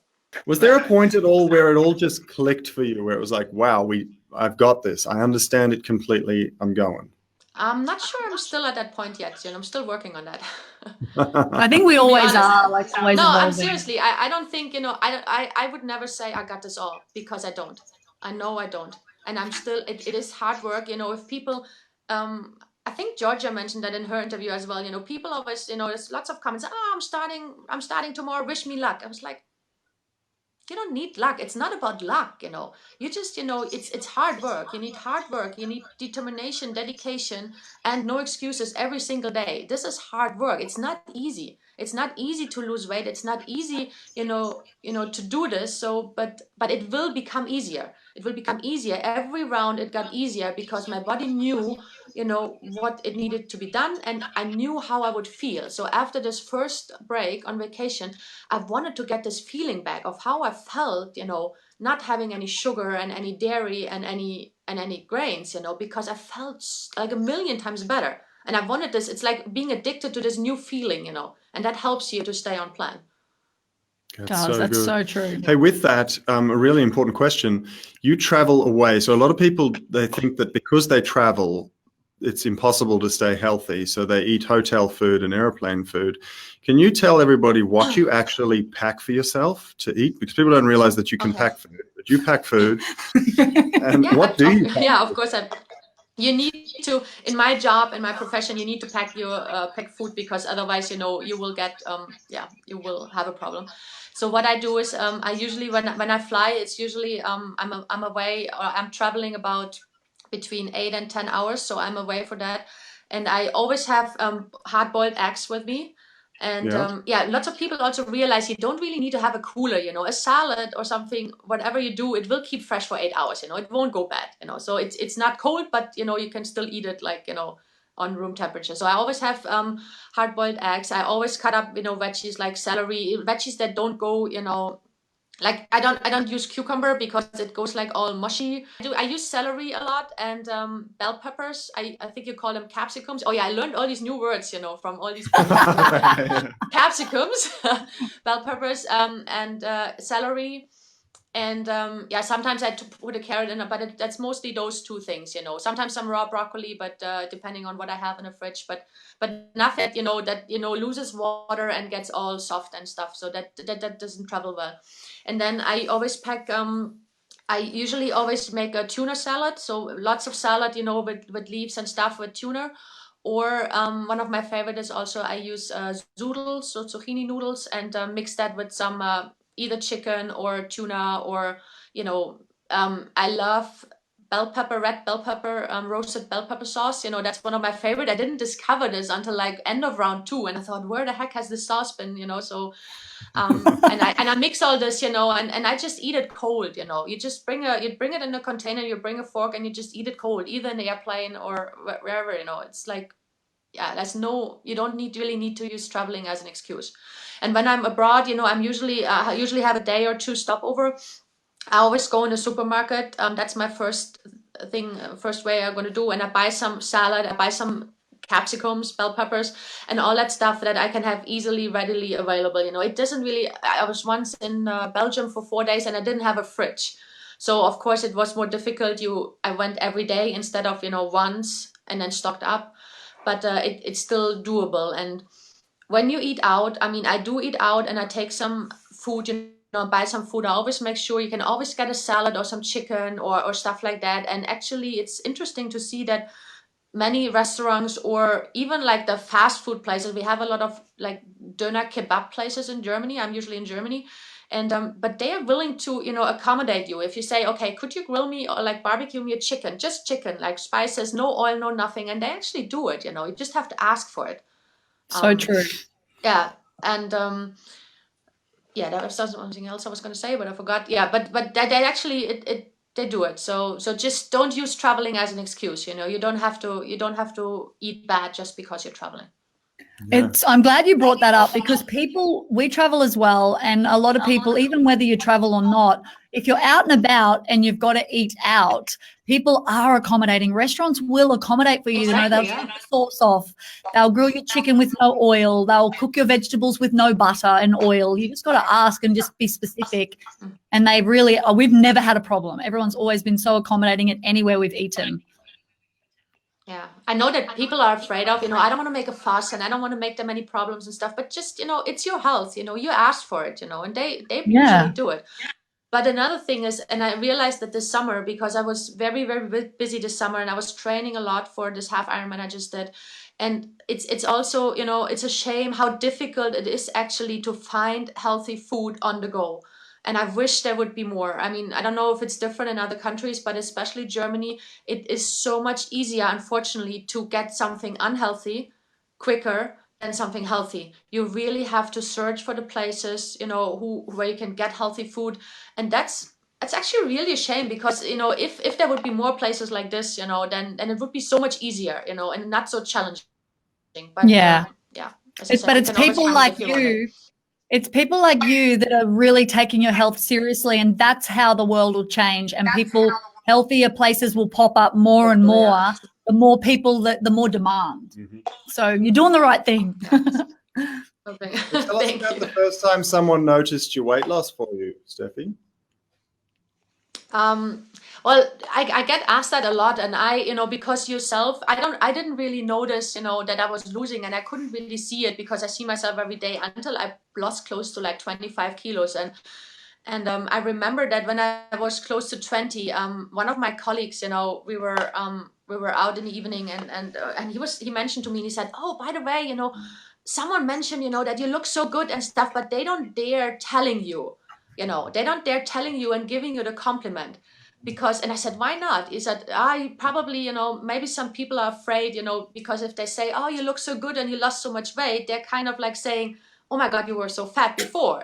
Was there a point at all where it all just clicked for you, where it was like, wow, I've got this. I understand it completely. I'm going. I'm not sure I'm still at that point yet. I'm still working on that. I think we always are. Like always. No, evolving. I'm seriously. I don't think I would never say I got this all, because I don't. I know I don't, and I'm still. It is hard work. If people, I think Georgia mentioned that in her interview as well. People always, there's lots of comments. Oh, I'm starting tomorrow. Wish me luck. I was like, you don't need luck. It's not about luck, You just, it's hard work. You need hard work. You need determination, dedication, and no excuses every single day. This is hard work. It's not easy. It's not easy to lose weight. It's not easy, to do this. So, but it will become easier. It will become easier. Every round it got easier, because my body knew, what it needed to be done, and I knew how I would feel. So after this first break on vacation, I wanted to get this feeling back of how I felt, not having any sugar and any dairy and any grains, because I felt like a million times better. And I wanted this. It's like being addicted to this new feeling, and that helps you to stay on plan. That's so true. Hey, with that, a really important question. You travel away. So a lot of people, they think that because they travel, it's impossible to stay healthy. So they eat hotel food and airplane food. Can you tell everybody what you actually pack for yourself to eat? Because people don't realize that you can pack food, but you pack food. And what do you pack? Yeah, of course. You need to, in my job, in my profession, you need to pack your pack food, because otherwise, you will get, you will have a problem. So what I do is, I usually, when I fly, it's usually, I'm away, or I'm traveling about between 8 and 10 hours. So I'm away for that. And I always have hard-boiled eggs with me. And lots of people also realize you don't really need to have a cooler, a salad or something, whatever you do, it will keep fresh for 8 hours, it won't go bad, so it's not cold, but, you can still eat it like, on room temperature. So I always have hard-boiled eggs. I always cut up, veggies like celery, veggies that don't go, like I don't use cucumber because it goes like all mushy. I use celery a lot, and bell peppers. I think you call them capsicums. Oh yeah, I learned all these new words, from all these capsicums, bell peppers, and celery. And yeah, sometimes I put a carrot in it, but that's mostly those two things, you know. Sometimes some raw broccoli, but depending on what I have in the fridge, but nothing that loses water and gets all soft and stuff. So that doesn't travel well. And then I always pack. I usually always make a tuna salad, so lots of salad, with leaves and stuff with tuna. Or one of my favorite is also I use zoodles, so zucchini noodles, and mix that with some either chicken or tuna, or I love red bell pepper, roasted bell pepper sauce. That's one of my favorite. I didn't discover this until like end of round 2, and I thought, where the heck has this sauce been? So and I mix all this, and I just eat it cold. You just bring it in a container, you bring a fork, and you just eat it cold, either in the airplane or wherever. It's like, yeah, you don't really need to use traveling as an excuse. And when I'm abroad, I'm usually have a day or two stopover. I always go in the supermarket. That's my first way I'm going to do. And I buy some salad, I buy some capsicums, bell peppers, and all that stuff that I can have readily available. It doesn't really, I was once in Belgium for 4 days and I didn't have a fridge. So of course it was more difficult. I went every day instead of, once, and then stocked up. But it's still doable. And when you eat out, I mean, I do eat out and I take some food, buy some food. I always make sure you can always get a salad or some chicken or stuff like that. And actually, it's interesting to see that many restaurants, or even like the fast food places, we have a lot of like doner kebab places in Germany. I'm usually in Germany. And but they are willing to accommodate you. If you say, okay, could you grill me or like barbecue me a chicken, just chicken, like spices, no oil, no nothing, and they actually do it. You just have to ask for it. So true. Yeah. And yeah, that was something else I was going to say, but I forgot. Yeah, but they actually they do it. So just don't use traveling as an excuse. You don't have to eat bad just because you're traveling. Yeah. I'm glad you brought that up, because we travel as well. And a lot of people, even whether you travel or not, if you're out and about and you've got to eat out, people are accommodating. Restaurants will accommodate for you. Exactly, They'll take the sauce off. They'll grill your chicken with no oil. They'll cook your vegetables with no butter and oil. You just got to ask and just be specific. And we've never had a problem. Everyone's always been so accommodating at anywhere we've eaten. Yeah, I know that people are afraid of, I don't want to make a fuss and I don't want to make them any problems and stuff, but just, it's your health, you asked for it, and they usually do it. But another thing is, and I realized that this summer, because I was very, very busy this summer and I was training a lot for this half Ironman I just did. And it's also, it's a shame how difficult it is actually to find healthy food on the go. And I wish there would be more. I mean, I don't know if it's different in other countries, but especially Germany, it is so much easier, unfortunately, to get something unhealthy quicker than something healthy. You really have to search for the places, where you can get healthy food. And that's actually really a shame, because, if there would be more places like this, then it would be so much easier, and not so challenging. But yeah. But it's people like you. It's people like you that are really taking your health seriously, and that's how the world will change. And healthier places will pop up more and more. Yeah. The more people, the more demand. Mm-hmm. So you're doing the right thing. Okay. Well, tell us about the first time someone noticed your weight loss for you, Steffi. Well, I get asked that a lot, and because yourself, I didn't really notice, that I was losing, and I couldn't really see it because I see myself every day until I lost close to like 25 kilos. And I remember that when I was close to 20, one of my colleagues, we were out in the evening, and he mentioned to me, and he said, oh, by the way, someone mentioned, that you look so good and stuff, but they don't dare telling you. They don't dare telling you and giving you the compliment, and I said, why not? He said, you probably, maybe some people are afraid, because if they say, oh, you look so good and you lost so much weight, they're kind of like saying, oh my God, you were so fat before,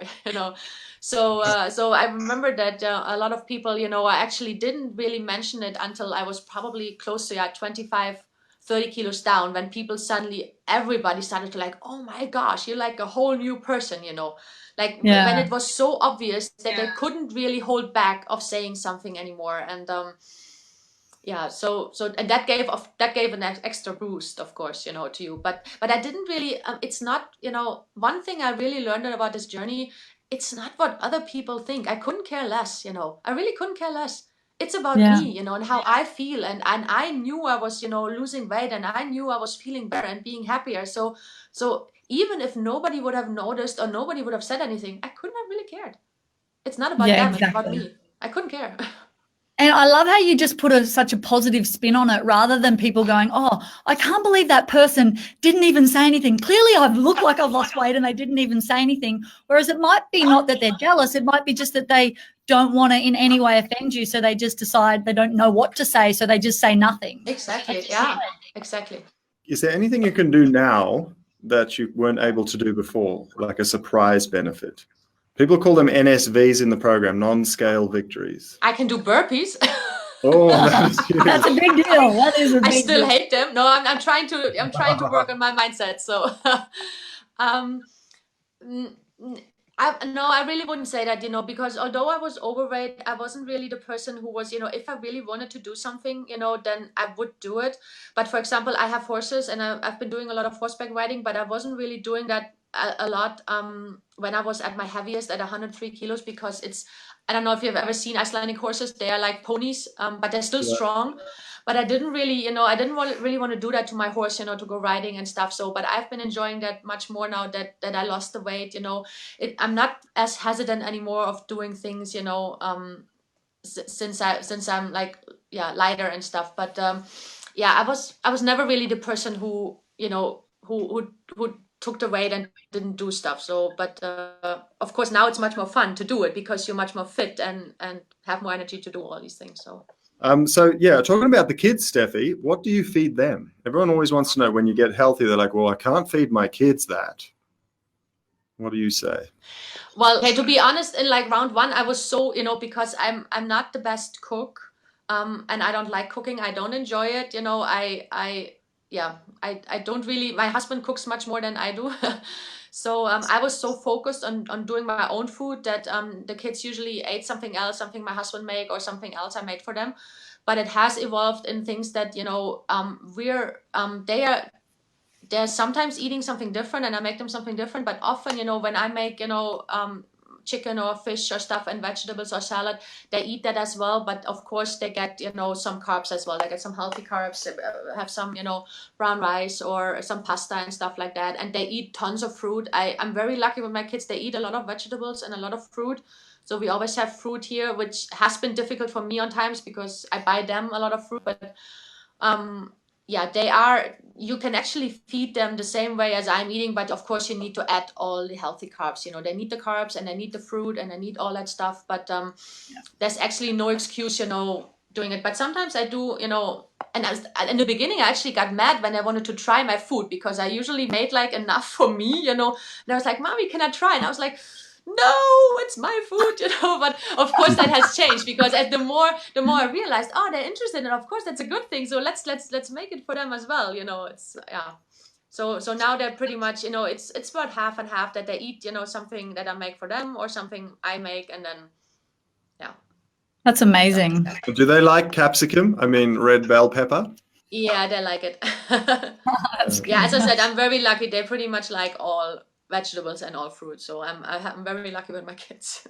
So I remember that a lot of people, I actually didn't really mention it until I was probably close to 25, 30 kilos down, when everybody started to like, oh my gosh, you're like a whole new person, when it was so obvious that they couldn't really hold back of saying something anymore. And and that gave an extra boost, of course, to you. But I didn't really, it's not, one thing I really learned about this journey, it's not what other people think. I couldn't care less, I really couldn't care less. It's about Yeah. me, and how I feel. And I knew I was, losing weight, and I knew I was feeling better and being happier. So even if nobody would have noticed or nobody would have said anything, I couldn't have really cared. It's not about Yeah, them, it's about exactly. me. I couldn't care. And I love how you just put such a positive spin on it, rather than people going, oh, I can't believe that person didn't even say anything. Clearly I've looked like I've lost weight and they didn't even say anything. Whereas it might be not that they're jealous. It might be just that they don't want to in any way offend you. So they just decide they don't know what to say. So they just say nothing. Exactly. Yeah, exactly. Is there anything you can do now that you weren't able to do before, like a surprise benefit? People call them NSVs in the program, non-scale victories. I can do burpees. Oh, that is huge. That's a big deal. That is a big I still deal. hate them. No, I'm trying to work on my mindset. So, um, I really wouldn't say that, because although I was overweight, I wasn't really the person who was, if I really wanted to do something, then I would do it. But for example, I have horses, and I've been doing a lot of horseback riding, but I wasn't really doing that a lot when I was at my heaviest at 103 kilos, because I don't know if you've ever seen Icelandic horses. They are like ponies, but they're still strong. But I didn't really, I didn't really want to do that to my horse, to go riding and stuff. So, but I've been enjoying that much more now that I lost the weight. I'm not as hesitant anymore of doing things, since I'm like, lighter and stuff. But I was never really the person who, who took the weight and didn't do stuff. So, but of course now it's much more fun to do it, because you're much more fit and have more energy to do all these things. So. So yeah, talking about the kids, Steffi, what do you feed them? Everyone always wants to know, when you get healthy, they're like, well, I can't feed my kids that. What do you say? Well, okay, to be honest, in like round one, I was so, because I'm not the best cook, and I don't like cooking. I don't enjoy it. I don't really, my husband cooks much more than I do. So I was so focused on doing my own food that the kids usually ate something else, something my husband made or something else I made for them. But it has evolved in things that, they're sometimes eating something different, and I make them something different. But often, when I make, chicken or fish or stuff and vegetables or salad, they eat that as well. But of course they get, some carbs as well. They get some healthy carbs, have some, brown rice or some pasta and stuff like that. And they eat tons of fruit. I'm very lucky with my kids. They eat a lot of vegetables and a lot of fruit. So we always have fruit here, which has been difficult for me on times because I buy them a lot of fruit. But you can actually feed them the same way as I'm eating, but of course you need to add all the healthy carbs. They need the carbs, and they need the fruit, and they need all that stuff. But there's actually no excuse, doing it. But sometimes I do, and in the beginning I actually got mad when I wanted to try my food, because I usually made like enough for me, and I was like, Mommy, can I try? And I was like, no, it's my food, but of course that has changed, because the more I realized, oh, they're interested, and of course that's a good thing, so let's make it for them as well. It's so now they're pretty much, it's about half and half, that they eat, something that I make for them or something I make, and then That's amazing. Do they like capsicum? I mean, red bell pepper? Yeah, they like it. That's Yeah, as I said, I'm very lucky. They pretty much like all vegetables and all fruit, so I'm very lucky with my kids.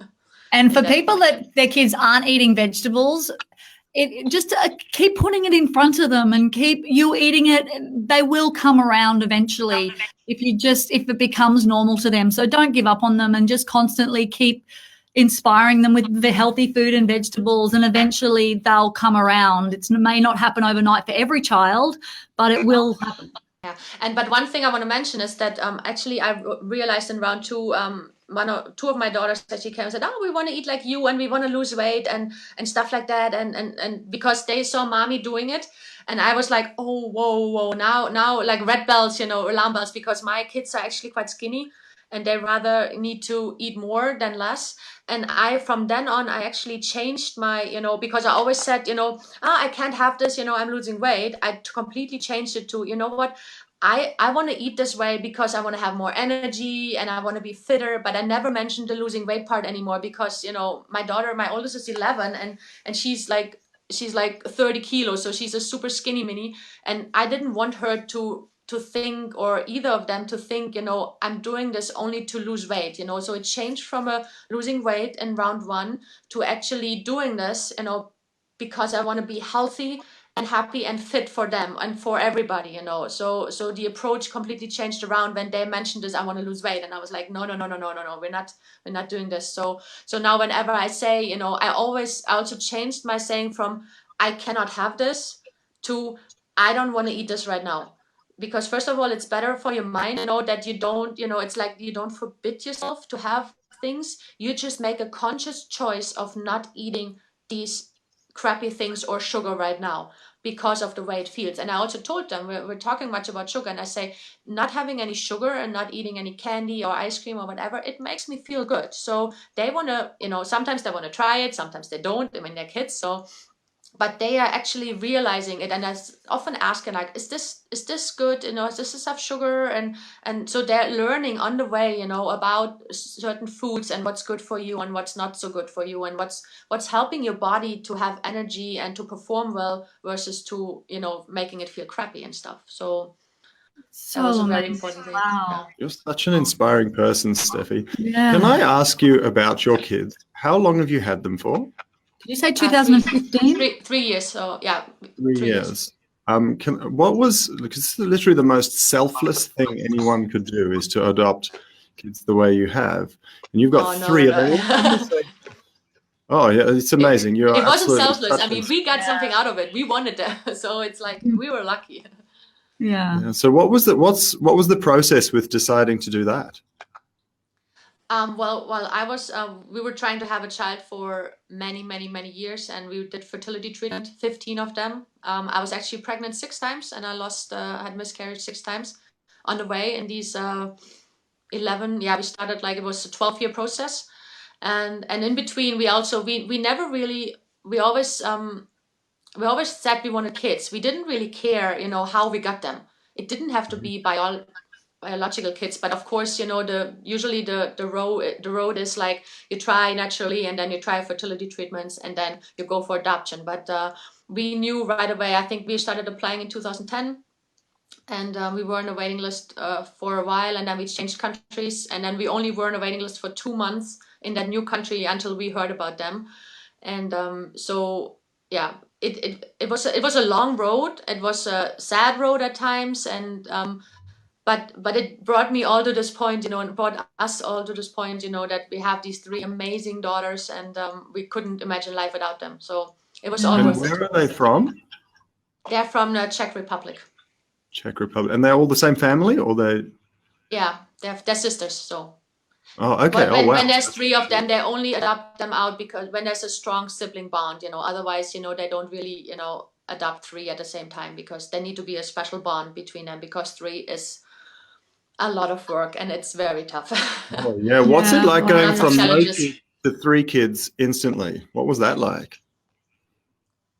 And for people that their kids aren't eating vegetables, just keep putting it in front of them and keep you eating it. They will come around eventually if it becomes normal to them. So don't give up on them, and just constantly keep inspiring them with the healthy food and vegetables, and eventually they'll come around. It may not happen overnight for every child, but it will happen. Yeah, but one thing I want to mention is that actually I realized in round two, two of my daughters actually came and said, "Oh, we want to eat like you, and we want to lose weight and stuff like that," and because they saw mommy doing it, and I was like, "Oh, whoa, now like red bells, alarm bells," because my kids are actually quite skinny, and they rather need to eat more than less. And from then on, I actually changed my, because I always said, I can't have this, I'm losing weight. I completely changed it to, what, I want to eat this way because I want to have more energy and I want to be fitter. But I never mentioned the losing weight part anymore, because, my oldest is 11, and she's like 30 kilos. So she's a super skinny mini. And I didn't want her to to think, or either of them to think, I'm doing this only to lose weight, so it changed from a losing weight in round 1 to actually doing this, because I want to be healthy and happy and fit for them and for everybody, so the approach completely changed around when they mentioned this, I want to lose weight, and I was like, no, we're not doing this. So now whenever I say, I also changed my saying from I cannot have this to I don't want to eat this right now. Because first of all, it's better for your mind, that you don't, it's like you don't forbid yourself to have things. You just make a conscious choice of not eating these crappy things or sugar right now because of the way it feels. And I also told them, we're talking much about sugar, and I say, not having any sugar and not eating any candy or ice cream or whatever, it makes me feel good. So they want to, sometimes they want to try it, sometimes they don't. I mean, they're kids, so but they are actually realizing it, and I often asking, like, is this good, is this stuff sugar, and so they're learning on the way, about certain foods and what's good for you and what's not so good for you, and what's helping your body to have energy and to perform well versus to making it feel crappy and stuff. So that was a very important thing. Wow. You're such an inspiring person, Steffi. Yeah. Can I ask you about your kids? How long have you had them for? Did you say 2015? 3 years. So yeah, 3 years. Because this is literally the most selfless thing anyone could do, is to adopt kids the way you have, and you've got 3 of them. Oh yeah, it's amazing. It wasn't selfless. I mean, we got something out of it. We wanted them, so it's like we were lucky. Yeah. So what was the process with deciding to do that? Well, I was, we were trying to have a child for many, many, many years, and we did fertility treatment, 15 of them. I was actually pregnant 6 times, and I had miscarriage 6 times on the way. In these 11, we started, like, it was a 12-year process, and in between we also we never really, we always said we wanted kids. We didn't really care, how we got them. It didn't have to be biological kids, but of course, usually the road is like you try naturally, and then you try fertility treatments, and then you go for adoption. But we knew right away. I think we started applying in 2010, and we were on a waiting list for a while, and then we changed countries, and then we only were on a waiting list for 2 months in that new country until we heard about them. And so yeah, it was a long road. It was a sad road at times, and but it brought me all to this point, and brought us all to this point, that we have these 3 amazing daughters, and we couldn't imagine life without them. So it was all worth it. Where are they from? They're from the Czech Republic. Czech Republic. And they're all the same family, or they? Yeah, they're sisters, so. Oh, okay. But wow. when there's 3 of them, they only adopt them out because when there's a strong sibling bond, otherwise, they don't really, adopt 3 at the same time, because there need to be a special bond between them, because 3 is a lot of work, and it's very tough. Oh, yeah. What's it like going from no challenges. kids to 3 kids instantly? What was that like?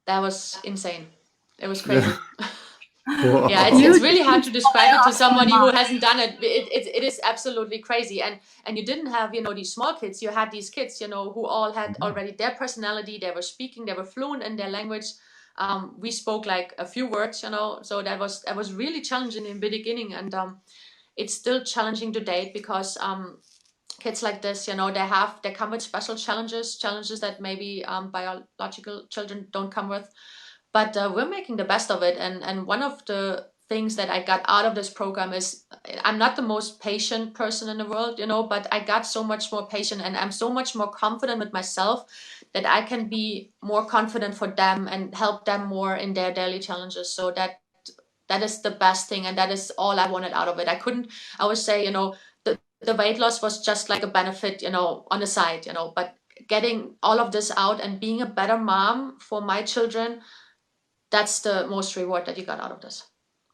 That was insane. It was crazy. Wow. Yeah, it's really hard to describe it to somebody who hasn't done it. It is absolutely crazy. And you didn't have, these small kids. You had these kids, who all had already their personality. They were speaking, they were fluent in their language. We spoke like a few words, so that was really challenging in the beginning. And it's still challenging to date, because kids like this, they come with special challenges that maybe biological children don't come with. But we're making the best of it. And one of the things that I got out of this program is, I'm not the most patient person in the world, but I got so much more patient, and I'm so much more confident with myself that I can be more confident for them and help them more in their daily challenges. So that is the best thing, and that is all I wanted out of it. I would say, the weight loss was just like a benefit, on the side, but getting all of this out and being a better mom for my children, that's the most reward that you got out of this.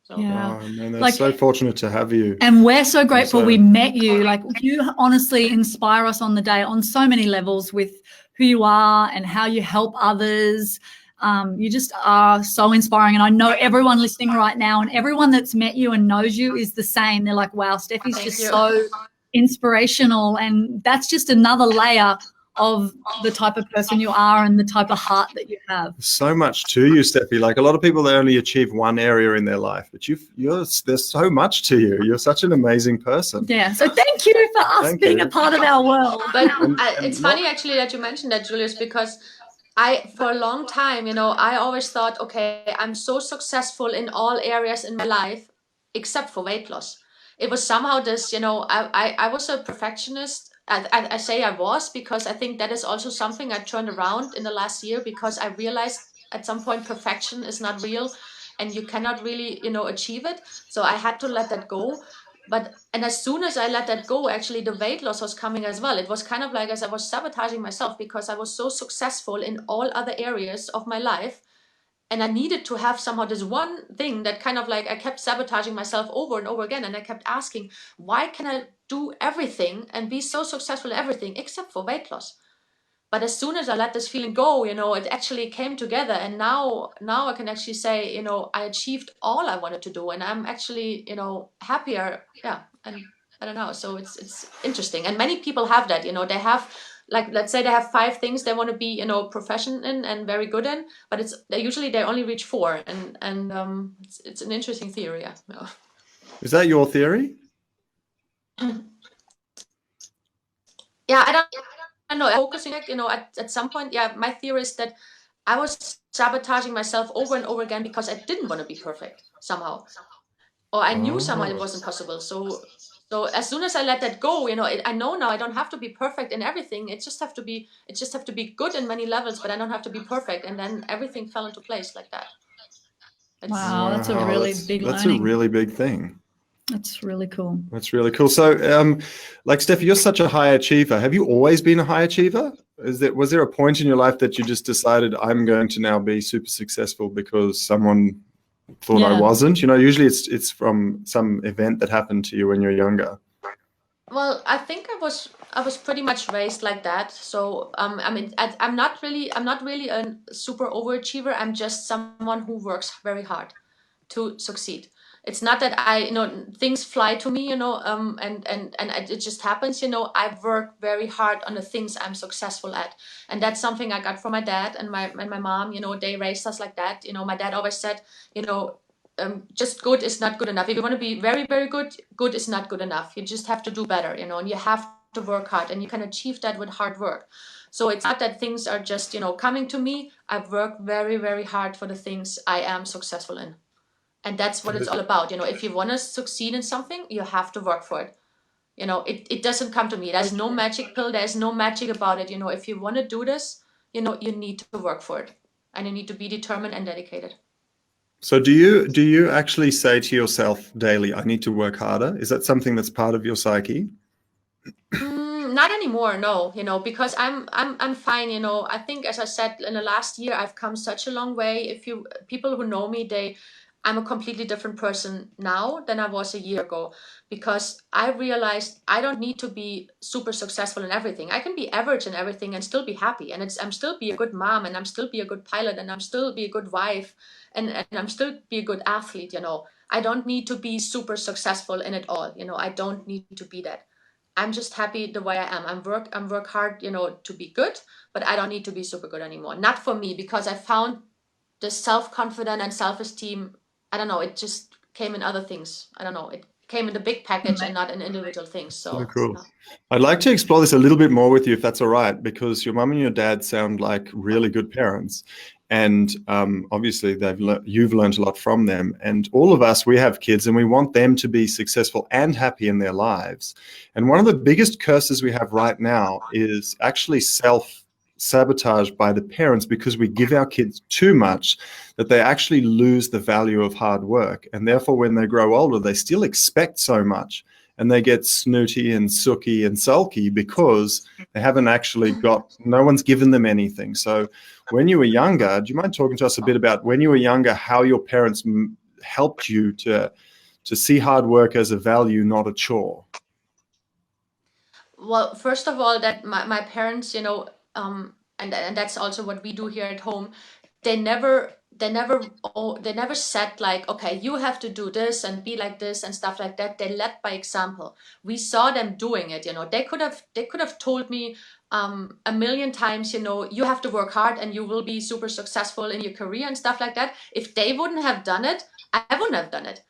So. Yeah. Oh, man, that's so fortunate to have you. And we're so grateful we met you. Like, you honestly inspire us on the day on so many levels with who you are and how you help others. You just are so inspiring. And I know everyone listening right now and everyone that's met you and knows you is the same. They're like, wow, Steffi's so inspirational. And that's just another layer of the type of person you are and the type of heart that you have. So much to you, Steffi. Like a lot of people, they only achieve one area in their life, but there's so much to you. You're such an amazing person. Yeah. So thank you for us being a part of our world. But it's funny actually that you mentioned that, Julius, because for a long time, I always thought, okay, I'm so successful in all areas in my life, except for weight loss. It was somehow this, I was a perfectionist. I say I was, because I think that is also something I turned around in the last year, because I realized at some point perfection is not real and you cannot really, achieve it. So I had to let that go. And as soon as I let that go, actually the weight loss was coming as well. It was kind of like as I was sabotaging myself, because I was so successful in all other areas of my life. And I needed to have somehow this one thing that kind of like I kept sabotaging myself over and over again. And I kept asking, why can I do everything and be so successful in everything except for weight loss? But as soon as I let this feeling go, it actually came together. And now I can actually say, I achieved all I wanted to do, and I'm actually, happier. Yeah. And I don't know. So it's interesting. And many people have that, they have, like, let's say they have 5 things they want to be, proficient in and very good in, but they only reach 4. And it's an interesting theory. Yeah. Is that your theory? Yeah, I don't know. Focusing, at some point, yeah, my theory is that I was sabotaging myself over and over again because I didn't want to be perfect somehow, or I knew somehow it wasn't possible. So as soon as I let that go, I know now I don't have to be perfect in everything. It just have to be good in many levels, but I don't have to be perfect. And then everything fell into place like that. Wow, that's a really big learning. That's a really big thing. That's really cool. That's really cool. So, like Steffi, you're such a high achiever. Have you always been a high achiever? Was there a point in your life that you just decided, I'm going to now be super successful because someone thought I wasn't? Usually it's from some event that happened to you when you're younger. Well, I think I was pretty much raised like that. So I'm not really a super overachiever. I'm just someone who works very hard to succeed. It's not that things fly to me, and it just happens. I work very hard on the things I'm successful at, and that's something I got from my dad and my mom. They raised us like that. My dad always said, just good is not good enough. If you want to be very, very good, good is not good enough. You just have to do better, and you have to work hard, and you can achieve that with hard work. So it's not that things are just, coming to me. I've worked very, very hard for the things I am successful in. And that's what it's all about. If you want to succeed in something, you have to work for it. It doesn't come to me. There's no magic pill. There's no magic about it. If you want to do this, you need to work for it, and you need to be determined and dedicated. So do you actually say to yourself daily, I need to work harder? Is that something that's part of your psyche? Not anymore, no, because I'm fine. I think, as I said, in the last year, I've come such a long way. People who know me, I'm a completely different person now than I was a year ago, because I realized I don't need to be super successful in everything. I can be average in everything and still be happy. And I'm still be a good mom, and I'm still be a good pilot, and I'm still be a good wife, and I'm still be a good athlete. I don't need to be super successful in it all. I don't need to be that. I'm just happy the way I am. I'm work hard, to be good, but I don't need to be super good anymore. Not for me, because I found the self-confidence and self-esteem. I don't know. It just came in other things. I don't know. It came in the big package and not in individual things. So cool. I'd like to explore this a little bit more with you, if that's all right, because your mum and your dad sound like really good parents. And obviously, you've learned a lot from them. And all of us, we have kids, and we want them to be successful and happy in their lives. And one of the biggest curses we have right now is actually self-sabotage by the parents, because we give our kids too much that they actually lose the value of hard work. And therefore, when they grow older, they still expect so much. And they get snooty and sooky and sulky because they haven't actually no one's given them anything. So when you were younger, do you mind talking to us a bit about when you were younger, how your parents helped you to see hard work as a value, not a chore? Well, first of all, that my parents, and that's also what we do here at home. They never said like, okay, you have to do this and be like this and stuff like that. They led by example. We saw them doing it. They could have told me, a million times, you have to work hard and you will be super successful in your career and stuff like that. If they wouldn't have done it, I wouldn't have done it.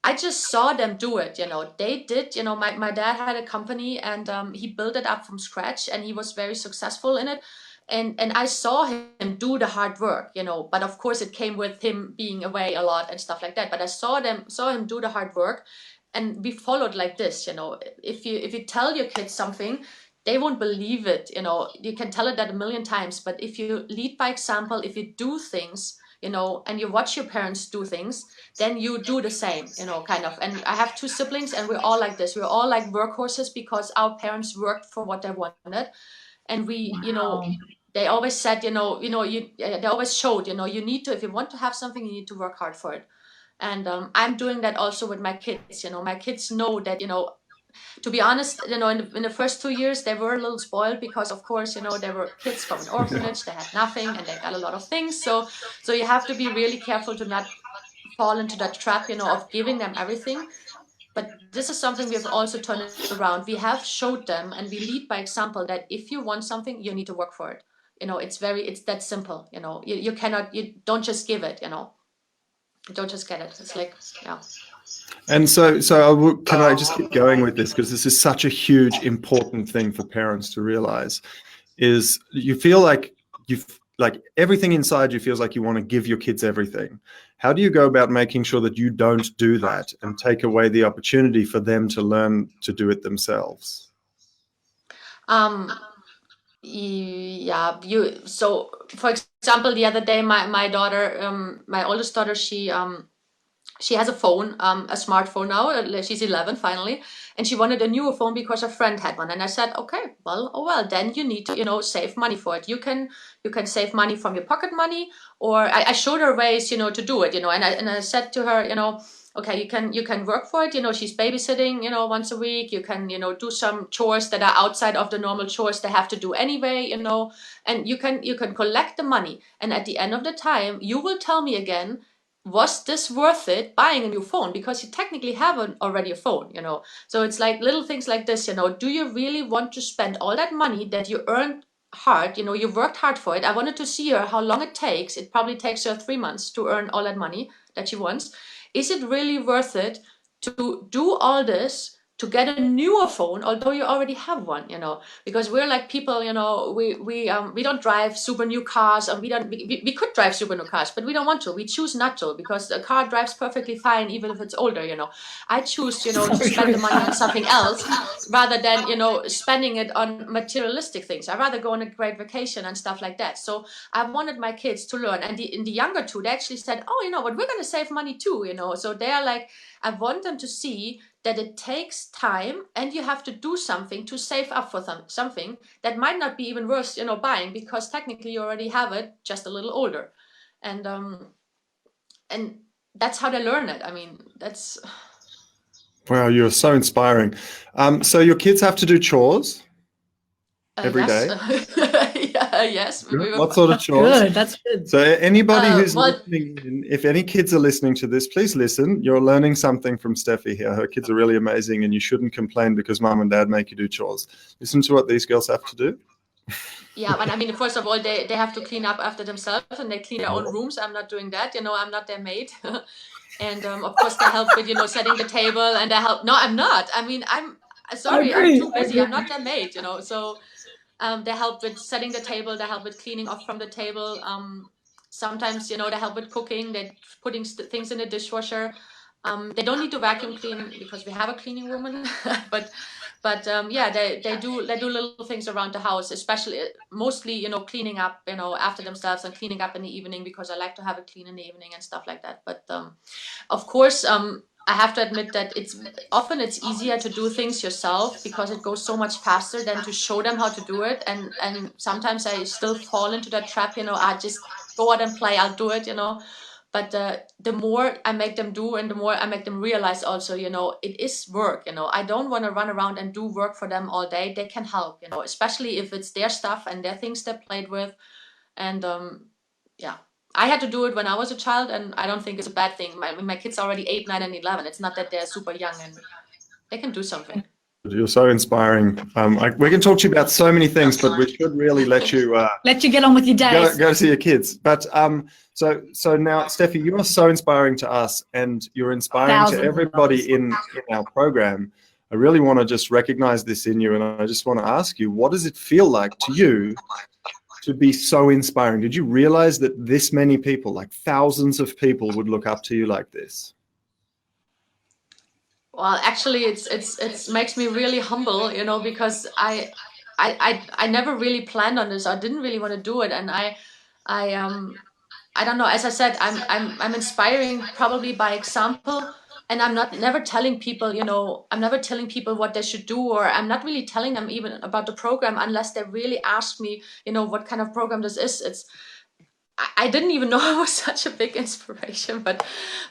I just saw them do it. They did. My dad had a company, and he built it up from scratch, and he was very successful in it. And I saw him do the hard work, but of course it came with him being away a lot and stuff like that. But I saw him do the hard work, and we followed like this. If you tell your kids something, they won't believe it. You can tell it that a million times, but if you lead by example, if you do things, and you watch your parents do things, then you do the same, kind of. And I have two siblings, and we're all like this. We're all like workhorses because our parents worked for what they wanted. And Wow. they always said, they always showed, you need to, if you want to have something, you need to work hard for it. And I'm doing that also with my kids. My kids know that, to be honest, in the first 2 years, they were a little spoiled because, of course, they were kids from an orphanage. They had nothing and they got a lot of things. So you have to be really careful to not fall into that trap, of giving them everything. But this is something we have also turned it around. We have showed them, and we lead by example, that if you want something, you need to work for it. It's that simple. You don't just give it. You don't just get it. It's like, yeah. And so can I just keep going with this, because this is such a huge, important thing for parents to realize, is you feel like everything inside you feels like you want to give your kids everything. How do you go about making sure that you don't do that and take away the opportunity for them to learn to do it themselves? Yeah, so for example, the other day, my daughter, my oldest daughter, she has a phone, a smartphone now. She's 11 finally, and she wanted a newer phone because her friend had one. And I said, okay, well, then you need to, save money for it. You can save money from your pocket money, or I showed her ways, to do it, and I said to her, okay, you can work for it. She's babysitting, once a week. You can, do some chores that are outside of the normal chores they have to do anyway, and you can collect the money. And at the end of the time, you will tell me again, was this worth it, buying a new phone? Because you technically have already a phone, So it's like little things like this, do you really want to spend all that money that you earned hard, you worked hard for it? I wanted to see her how long it takes. It probably takes her 3 months to earn all that money that she wants. Is it really worth it to do all this to get a newer phone, although you already have one, because we're like people, we don't drive super new cars, and we could drive super new cars, but we don't want to. We choose not to, because the car drives perfectly fine even if it's older. I choose, to spend the money on something else rather than, spending it on materialistic things. I'd rather go on a great vacation and stuff like that. So I wanted my kids to learn, and in the younger two, they actually said, oh, but we're going to save money too, so they're like, I want them to see that it takes time, and you have to do something to save up for something that might not be even worth, buying, because technically you already have it, just a little older. And that's how they learn it. I mean, that's... Wow, you're so inspiring. So your kids have to do chores every day? Yes. What sort of chores? Good, that's good. So anybody who's listening, if any kids are listening to this, please listen. You're learning something from Steffi here. Her kids are really amazing, and you shouldn't complain because mom and dad make you do chores. Listen to what these girls have to do. Yeah, but I mean, first of all, they have to clean up after themselves, and they clean their own rooms. I'm not doing that. I'm not their maid. And of course, they help with, setting the table, and they help. No, I'm not. I mean, I'm sorry, I'm too busy. I'm not their maid, So they help with setting the table. They help with cleaning off from the table. Sometimes, they help with cooking. They're putting things in the dishwasher. They don't need to vacuum clean because we have a cleaning woman, but yeah, they do little things around the house, especially mostly, cleaning up, after themselves, and cleaning up in the evening, because I like to have it clean in the evening and stuff like that. But of course, I have to admit that it's easier to do things yourself, because it goes so much faster than to show them how to do it. And sometimes I still fall into that trap, I just go out and play, I'll do it, But the more I make them do, and the more I make them realize also, it is work. I don't want to run around and do work for them all day. They can help, especially if it's their stuff and their things they played with. And yeah, I had to do it when I was a child, and I don't think it's a bad thing. My kids are already 8, 9, and 11. It's not that they're super young and they can do something. You're so inspiring. We can talk to you about so many things, but we should really let you get on with your days. go see your kids. But so now, Steffi, you are so inspiring to us, and you're inspiring Thousands to of everybody in our program. I really want to just recognize this in you, and I just want to ask you, what does it feel like to you to be so inspiring? Did you realize that this many people, like thousands of people, would look up to you like this? Well, actually, it's makes me really humble, because I never really planned on this. I didn't really want to do it, and I don't know. As I said, I'm inspiring probably by example, and I'm not never telling people, I'm never telling people what they should do, or I'm not really telling them even about the program unless they really ask me, what kind of program this is. I didn't even know I was such a big inspiration, but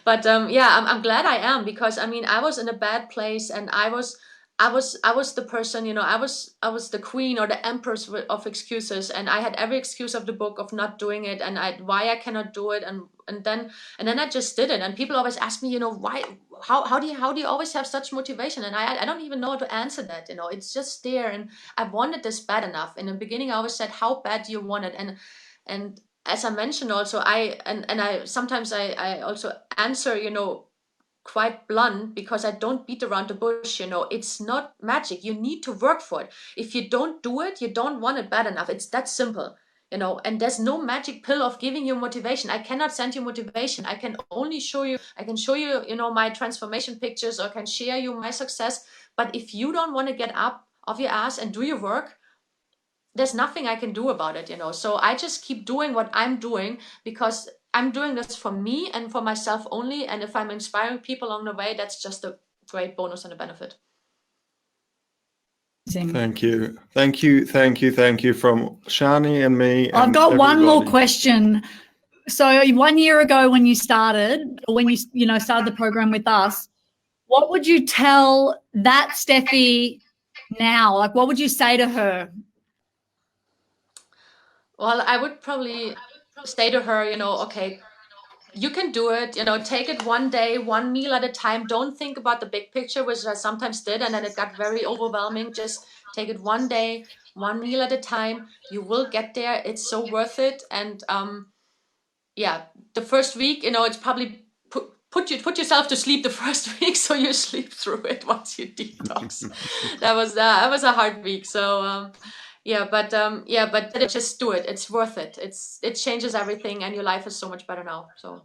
yeah, I'm glad I am, because I mean, I was in a bad place, and I was the person, I was the queen or the empress of excuses, and I had every excuse of the book of not doing it, and why I cannot do it, and then I just did it. And people always ask me, why, how do you always have such motivation? And I don't even know how to answer that. It's just there, and I wanted this bad enough. In the beginning, I always said, how bad do you want it? And as I mentioned also, I sometimes I also answer, quite blunt, because I don't beat around the bush. It's not magic. You need to work for it. If you don't do it, you don't want it bad enough. It's that simple. And there's no magic pill of giving you motivation. I cannot send you motivation. I can only show you, my transformation pictures, or can share you my success. But if you don't want to get up off your ass and do your work, there's nothing I can do about it, So I just keep doing what I'm doing, because I'm doing this for me and for myself only. And if I'm inspiring people along the way, that's just a great bonus and a benefit. Thank you. Thank you. Thank you. Thank you from Shani and me. I've and got one more everybody. question. So 1 year ago, when you started, or when you started the program with us, what would you tell that Steffi now? Like, what would you say to her? Well, I would probably say to her, okay, you can do it, take it one day, one meal at a time. Don't think about the big picture, which I sometimes did, and then it got very overwhelming. Just take it one day, one meal at a time. You will get there. It's so worth it. And yeah, the first week, it's probably put yourself to sleep the first week, so you sleep through it once you detox. that was a hard week. So but just do it. It's worth it. It changes everything, and your life is so much better now. So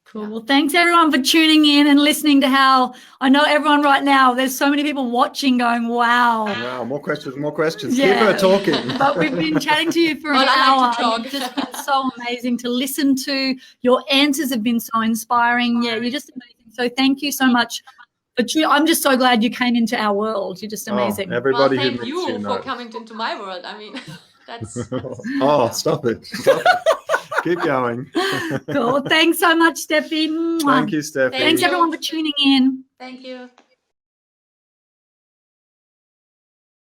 cool. Yeah. Well, thanks everyone for tuning in and listening to how I know everyone right now. There's so many people watching, going, "Wow, wow, more questions." Yeah. Keep her talking. But we've been chatting to you for an hour. It's just been so amazing to listen to. Your answers have been so inspiring. Yeah, you're just amazing. So thank you so much. But I'm just so glad you came into our world. You're just amazing. Everybody thank you for coming into my world. I mean, that's oh, stop it. Keep going. Cool. Thanks so much, Steffi. Thank you, Steffi. Thanks everyone for tuning in. Thank you.